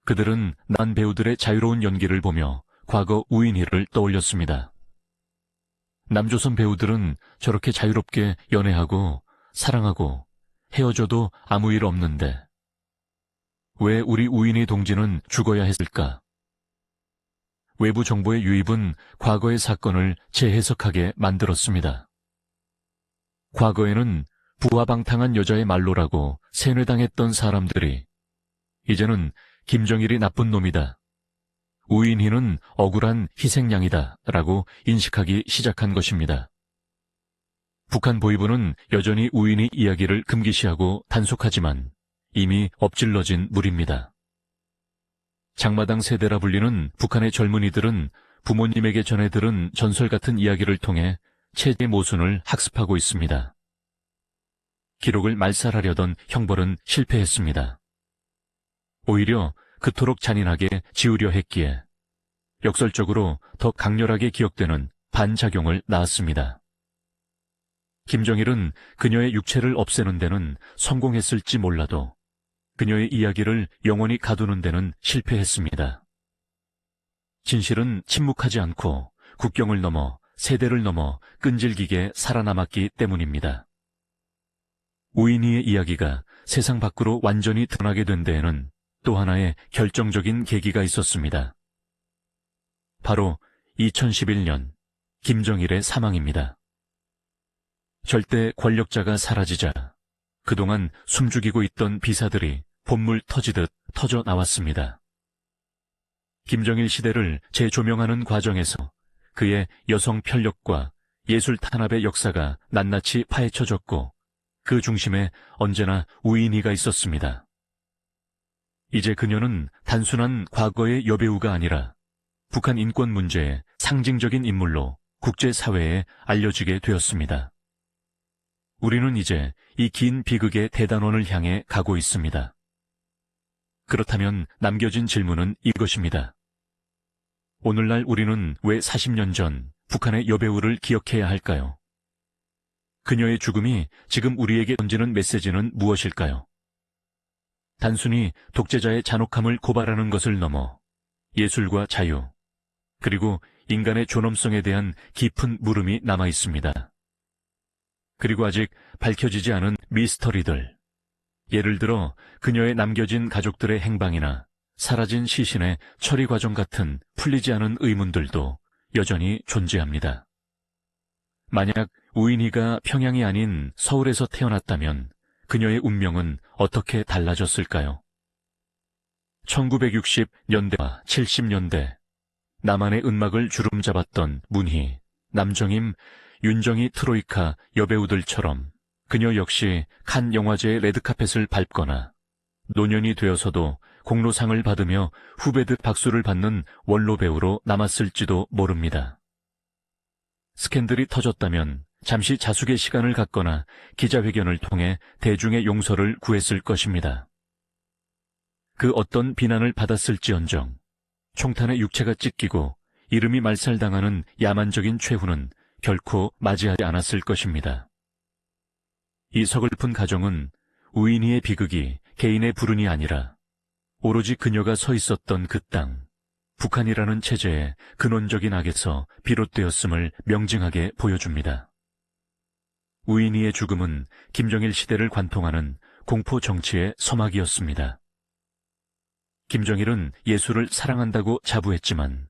그들은 난 배우들의 자유로운 연기를 보며 과거 우인희를 떠올렸습니다. 남조선 배우들은 저렇게 자유롭게 연애하고 사랑하고 헤어져도 아무 일 없는데 왜 우리 우인희 동지는 죽어야 했을까? 외부 정보의 유입은 과거의 사건을 재해석하게 만들었습니다. 과거에는 부하방탕한 여자의 말로라고 세뇌당했던 사람들이 이제는 김정일이 나쁜 놈이다, 우인희는 억울한 희생양이다 라고 인식하기 시작한 것입니다. 북한 보위부는 여전히 우인희 이야기를 금기시하고 단속하지만 이미 엎질러진 물입니다. 장마당 세대라 불리는 북한의 젊은이들은 부모님에게 전해 들은 전설 같은 이야기를 통해 체제 모순을 학습하고 있습니다. 기록을 말살하려던 형벌은 실패했습니다. 오히려 그토록 잔인하게 지우려 했기에 역설적으로 더 강렬하게 기억되는 반작용을 낳았습니다. 김정일은 그녀의 육체를 없애는 데는 성공했을지 몰라도 그녀의 이야기를 영원히 가두는 데는 실패했습니다. 진실은 침묵하지 않고 국경을 넘어 세대를 넘어 끈질기게 살아남았기 때문입니다. 우인희의 이야기가 세상 밖으로 완전히 드러나게 된 데에는 또 하나의 결정적인 계기가 있었습니다. 바로 2011년 김정일의 사망입니다. 절대 권력자가 사라지자 그동안 숨죽이고 있던 비사들이 본물 터지듯 터져 나왔습니다. 김정일 시대를 재조명하는 과정에서 그의 여성 편력과 예술 탄압의 역사가 낱낱이 파헤쳐졌고 그 중심에 언제나 우인희가 있었습니다. 이제 그녀는 단순한 과거의 여배우가 아니라 북한 인권 문제의 상징적인 인물로 국제사회에 알려지게 되었습니다. 우리는 이제 이 긴 비극의 대단원을 향해 가고 있습니다. 그렇다면 남겨진 질문은 이것입니다. 오늘날 우리는 왜 40년 전 북한의 여배우를 기억해야 할까요? 그녀의 죽음이 지금 우리에게 던지는 메시지는 무엇일까요? 단순히 독재자의 잔혹함을 고발하는 것을 넘어 예술과 자유, 그리고 인간의 존엄성에 대한 깊은 물음이 남아 있습니다. 그리고 아직 밝혀지지 않은 미스터리들, 예를 들어 그녀의 남겨진 가족들의 행방이나 사라진 시신의 처리 과정 같은 풀리지 않은 의문들도 여전히 존재합니다. 만약 우인희가 평양이 아닌 서울에서 태어났다면 그녀의 운명은 어떻게 달라졌을까요? 1960년대와 70년대 남한의 음악을 주름잡았던 문희, 남정임, 윤정희 트로이카 여배우들처럼 그녀 역시 칸 영화제의 레드카펫을 밟거나 노년이 되어서도 공로상을 받으며 후배들 박수를 받는 원로 배우로 남았을지도 모릅니다. 스캔들이 터졌다면 잠시 자숙의 시간을 갖거나 기자회견을 통해 대중의 용서를 구했을 것입니다. 그 어떤 비난을 받았을지언정 총탄에 육체가 찢기고 이름이 말살당하는 야만적인 최후는 결코 맞이하지 않았을 것입니다. 이 서글픈 가정은 우인희의 비극이 개인의 불운이 아니라 오로지 그녀가 서 있었던 그 땅, 북한이라는 체제의 근원적인 악에서 비롯되었음을 명징하게 보여줍니다. 우인희의 죽음은 김정일 시대를 관통하는 공포 정치의 서막이었습니다. 김정일은 예술을 사랑한다고 자부했지만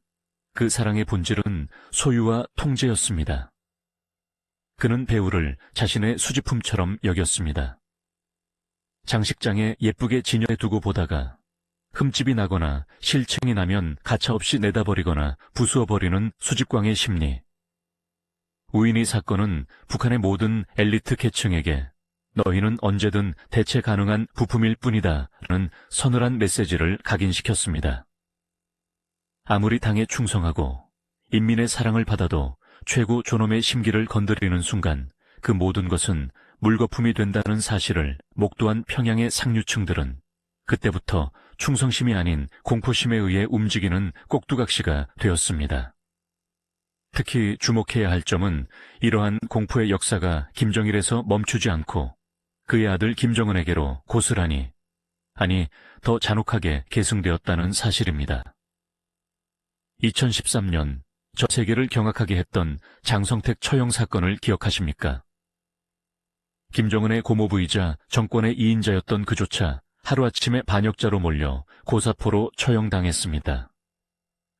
그 사랑의 본질은 소유와 통제였습니다. 그는 배우를 자신의 수집품처럼 여겼습니다. 장식장에 예쁘게 진열해 두고 보다가 흠집이 나거나 실층이 나면 가차없이 내다버리거나 부수어버리는 수집광의 심리. 우인희 사건은 북한의 모든 엘리트 계층에게 너희는 언제든 대체 가능한 부품일 뿐이다 라는 서늘한 메시지를 각인시켰습니다. 아무리 당에 충성하고 인민의 사랑을 받아도 최고 존엄의 심기를 건드리는 순간 그 모든 것은 물거품이 된다는 사실을 목도한 평양의 상류층들은 그때부터 충성심이 아닌 공포심에 의해 움직이는 꼭두각시가 되었습니다. 특히 주목해야 할 점은 이러한 공포의 역사가 김정일에서 멈추지 않고 그의 아들 김정은에게로 고스란히, 아니 더 잔혹하게 계승되었다는 사실입니다. 2013년 전 세계를 경악하게 했던 장성택 처형 사건을 기억하십니까? 김정은의 고모부이자 정권의 2인자였던 그조차 하루아침에 반역자로 몰려 고사포로 처형당했습니다.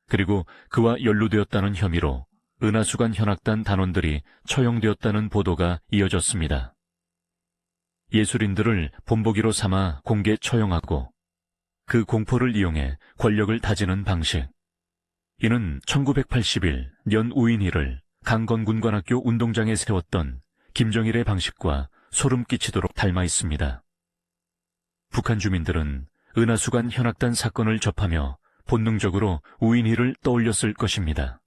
그리고 그와 연루되었다는 혐의로 은하수관 현악단 단원들이 처형되었다는 보도가 이어졌습니다. 예술인들을 본보기로 삼아 공개 처형하고 그 공포를 이용해 권력을 다지는 방식. 이는 1981년 우인희를 강건군관학교 운동장에 세웠던 김정일의 방식과 소름 끼치도록 닮아 있습니다. 북한 주민들은 은하수관 현악단 사건을 접하며 본능적으로 우인희를 떠올렸을 것입니다.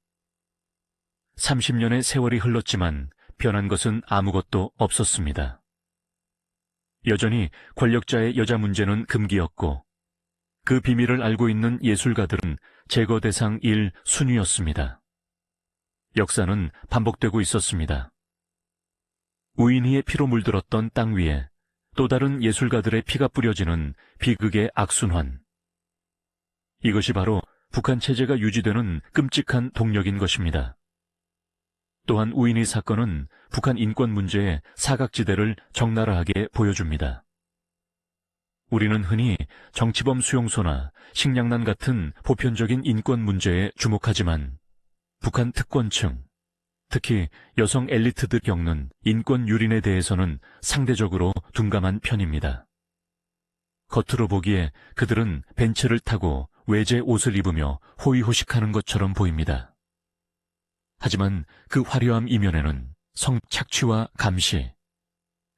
30년의 세월이 흘렀지만 변한 것은 아무것도 없었습니다. 여전히 권력자의 여자 문제는 금기였고 그 비밀을 알고 있는 예술가들은 제거 대상 1순위였습니다. 역사는 반복되고 있었습니다. 우인희의 피로 물들었던 땅 위에 또 다른 예술가들의 피가 뿌려지는 비극의 악순환. 이것이 바로 북한 체제가 유지되는 끔찍한 동력인 것입니다. 또한 우인희 사건은 북한 인권 문제의 사각지대를 적나라하게 보여줍니다. 우리는 흔히 정치범 수용소나 식량난 같은 보편적인 인권 문제에 주목하지만 북한 특권층, 특히 여성 엘리트들 겪는 인권 유린에 대해서는 상대적으로 둔감한 편입니다. 겉으로 보기에 그들은 벤츠를 타고 외제 옷을 입으며 호의호식하는 것처럼 보입니다. 하지만 그 화려함 이면에는 성착취와 감시,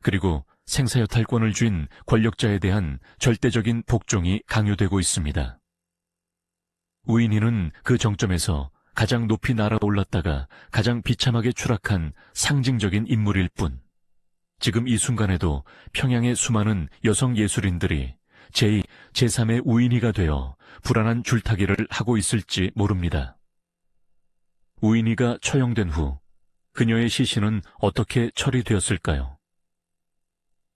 그리고 생사여탈권을 쥔 권력자에 대한 절대적인 복종이 강요되고 있습니다. 우인희는 그 정점에서 가장 높이 날아올랐다가 가장 비참하게 추락한 상징적인 인물일 뿐, 지금 이 순간에도 평양의 수많은 여성 예술인들이 제2, 제3의 우인희가 되어 불안한 줄타기를 하고 있을지 모릅니다. 우인희가 처형된 후 그녀의 시신은 어떻게 처리되었을까요?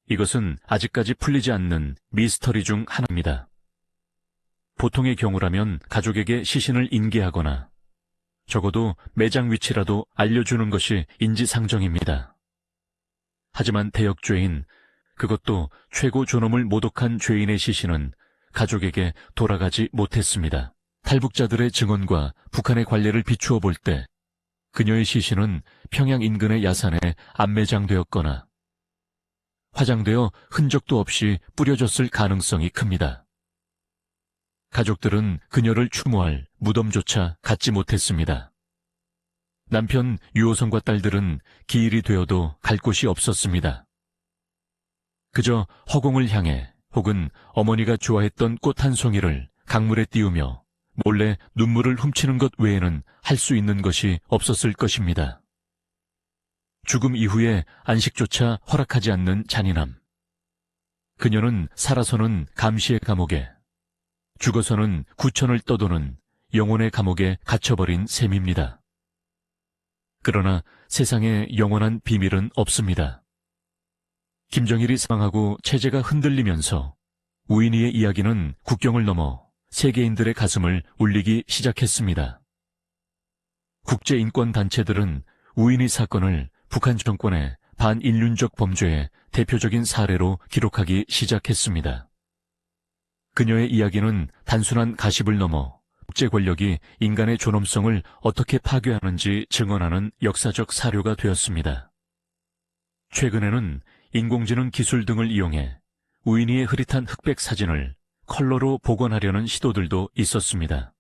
이것은 아직까지 풀리지 않는 미스터리 중 하나입니다. 보통의 경우라면 가족에게 시신을 인계하거나 적어도 매장 위치라도 알려주는 것이 인지상정입니다. 하지만 대역죄인, 그것도 최고 존엄을 모독한 죄인의 시신은 가족에게 돌아가지 못했습니다. 탈북자들의 증언과 북한의 관례를 비추어 볼 때 그녀의 시신은 평양 인근의 야산에 안매장되었거나 화장되어 흔적도 없이 뿌려졌을 가능성이 큽니다. 가족들은 그녀를 추모할 무덤조차 갖지 못했습니다. 남편 유호성과 딸들은 기일이 되어도 갈 곳이 없었습니다. 그저 허공을 향해 혹은 어머니가 좋아했던 꽃 한 송이를 강물에 띄우며 몰래 눈물을 훔치는 것 외에는 할 수 있는 것이 없었을 것입니다. 죽음 이후에 안식조차 허락하지 않는 잔인함. 그녀는 살아서는 감시의 감옥에, 죽어서는 구천을 떠도는 영혼의 감옥에 갇혀버린 셈입니다. 그러나 세상에 영원한 비밀은 없습니다. 김정일이 사망하고 체제가 흔들리면서 우인희의 이야기는 국경을 넘어 세계인들의 가슴을 울리기 시작했습니다. 국제인권단체들은 우인희 사건을 북한 정권의 반인륜적 범죄의 대표적인 사례로 기록하기 시작했습니다. 그녀의 이야기는 단순한 가십을 넘어 국제 권력이 인간의 존엄성을 어떻게 파괴하는지 증언하는 역사적 사료가 되었습니다. 최근에는 인공지능 기술 등을 이용해 우인희의 흐릿한 흑백 사진을 컬러로 복원하려는 시도들도 있었습니다.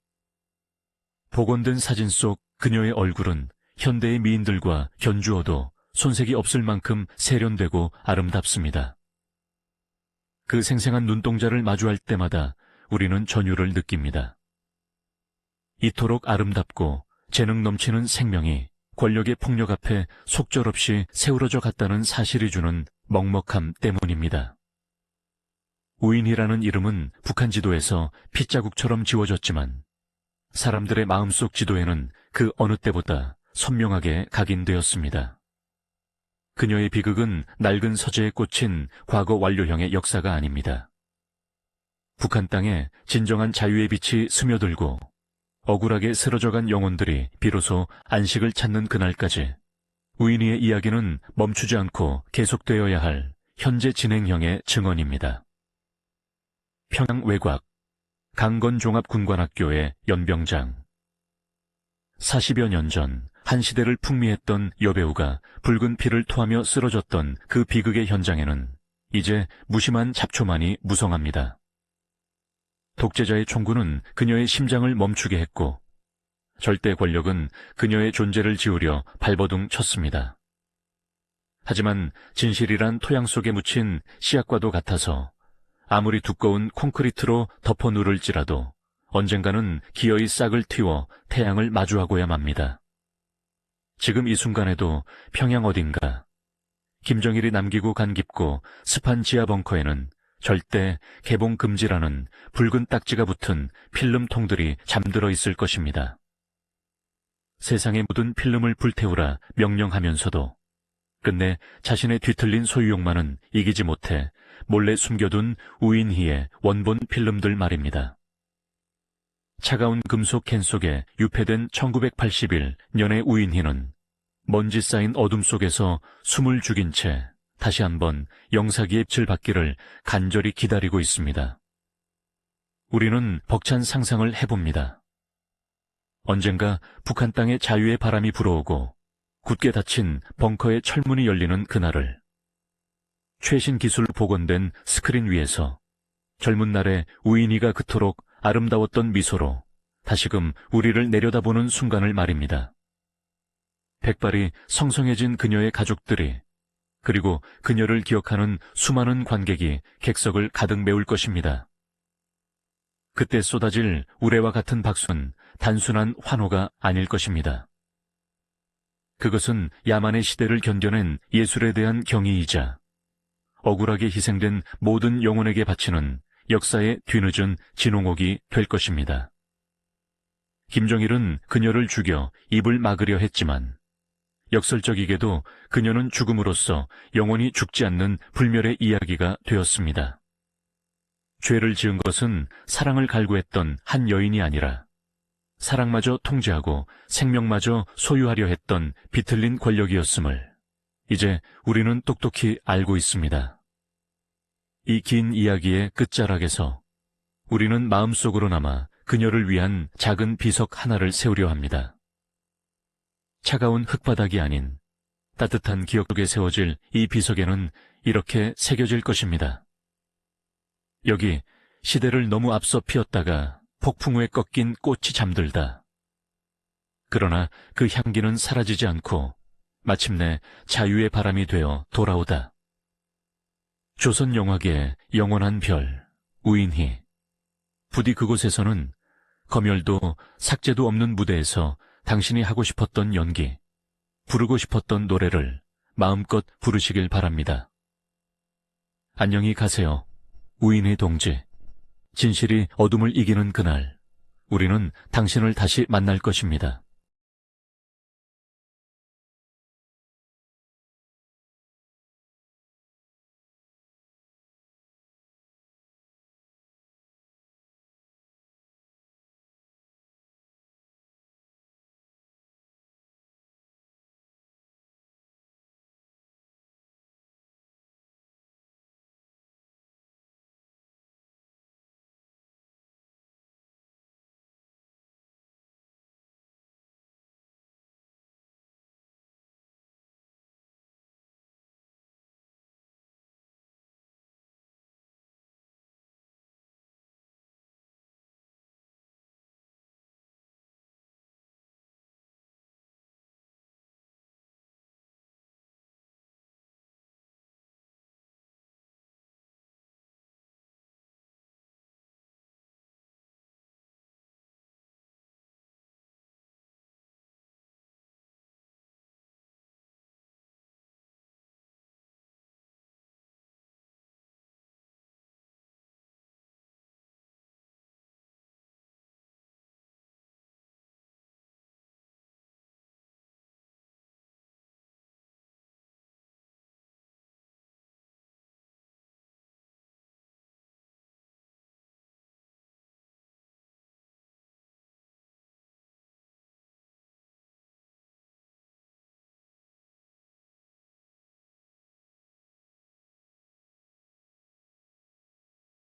복원된 사진 속 그녀의 얼굴은 현대의 미인들과 견주어도 손색이 없을 만큼 세련되고 아름답습니다. 그 생생한 눈동자를 마주할 때마다 우리는 전율을 느낍니다. 이토록 아름답고 재능 넘치는 생명이 권력의 폭력 앞에 속절없이 세우러져 갔다는 사실이 주는 먹먹함 때문입니다. 우인희라는 이름은 북한 지도에서 핏자국처럼 지워졌지만 사람들의 마음속 지도에는 그 어느 때보다 선명하게 각인되었습니다. 그녀의 비극은 낡은 서재에 꽂힌 과거 완료형의 역사가 아닙니다. 북한 땅에 진정한 자유의 빛이 스며들고 억울하게 쓰러져간 영혼들이 비로소 안식을 찾는 그날까지 우인희의 이야기는 멈추지 않고 계속되어야 할 현재 진행형의 증언입니다. 평양 외곽 강건종합군관학교의 연병장. 40여 년 전 한 시대를 풍미했던 여배우가 붉은 피를 토하며 쓰러졌던 그 비극의 현장에는 이제 무심한 잡초만이 무성합니다. 독재자의 총구는 그녀의 심장을 멈추게 했고 절대 권력은 그녀의 존재를 지우려 발버둥 쳤습니다. 하지만 진실이란 토양 속에 묻힌 씨앗과도 같아서 아무리 두꺼운 콘크리트로 덮어 누를지라도 언젠가는 기어이 싹을 틔워 태양을 마주하고야 맙니다. 지금 이 순간에도 평양 어딘가 김정일이 남기고 간 깊고 습한 지하 벙커에는 절대 개봉 금지라는 붉은 딱지가 붙은 필름통들이 잠들어 있을 것입니다. 세상에 묻은 필름을 불태우라 명령하면서도 끝내 자신의 뒤틀린 소유욕만은 이기지 못해 몰래 숨겨둔 우인희의 원본 필름들 말입니다. 차가운 금속 캔 속에 유폐된 1981년의 우인희는 먼지 쌓인 어둠 속에서 숨을 죽인 채 다시 한번 영사기의 빛을 받기를 간절히 기다리고 있습니다. 우리는 벅찬 상상을 해봅니다. 언젠가 북한 땅에 자유의 바람이 불어오고 굳게 닫힌 벙커의 철문이 열리는 그날을 최신 기술로 복원된 스크린 위에서 젊은 날의 우인희가 그토록 아름다웠던 미소로 다시금 우리를 내려다보는 순간을 말입니다. 백발이 성성해진 그녀의 가족들이 그리고 그녀를 기억하는 수많은 관객이 객석을 가득 메울 것입니다. 그때 쏟아질 우레와 같은 박수는 단순한 환호가 아닐 것입니다. 그것은 야만의 시대를 견뎌낸 예술에 대한 경의이자 억울하게 희생된 모든 영혼에게 바치는 역사의 뒤늦은 진홍옥이 될 것입니다. 김정일은 그녀를 죽여 입을 막으려 했지만 역설적이게도 그녀는 죽음으로써 영원히 죽지 않는 불멸의 이야기가 되었습니다. 죄를 지은 것은 사랑을 갈구했던 한 여인이 아니라 사랑마저 통제하고 생명마저 소유하려 했던 비틀린 권력이었음을 이제 우리는 똑똑히 알고 있습니다. 이 긴 이야기의 끝자락에서 우리는 마음속으로나마 그녀를 위한 작은 비석 하나를 세우려 합니다. 차가운 흙바닥이 아닌 따뜻한 기억 속에 세워질 이 비석에는 이렇게 새겨질 것입니다. 여기 시대를 너무 앞서 피었다가 폭풍 후에 꺾인 꽃이 잠들다. 그러나 그 향기는 사라지지 않고 마침내 자유의 바람이 되어 돌아오다. 조선 영화계의 영원한 별, 우인희. 부디 그곳에서는 검열도 삭제도 없는 무대에서 당신이 하고 싶었던 연기, 부르고 싶었던 노래를 마음껏 부르시길 바랍니다. 안녕히 가세요, 우인희 동지. 진실이 어둠을 이기는 그날, 우리는 당신을 다시 만날 것입니다.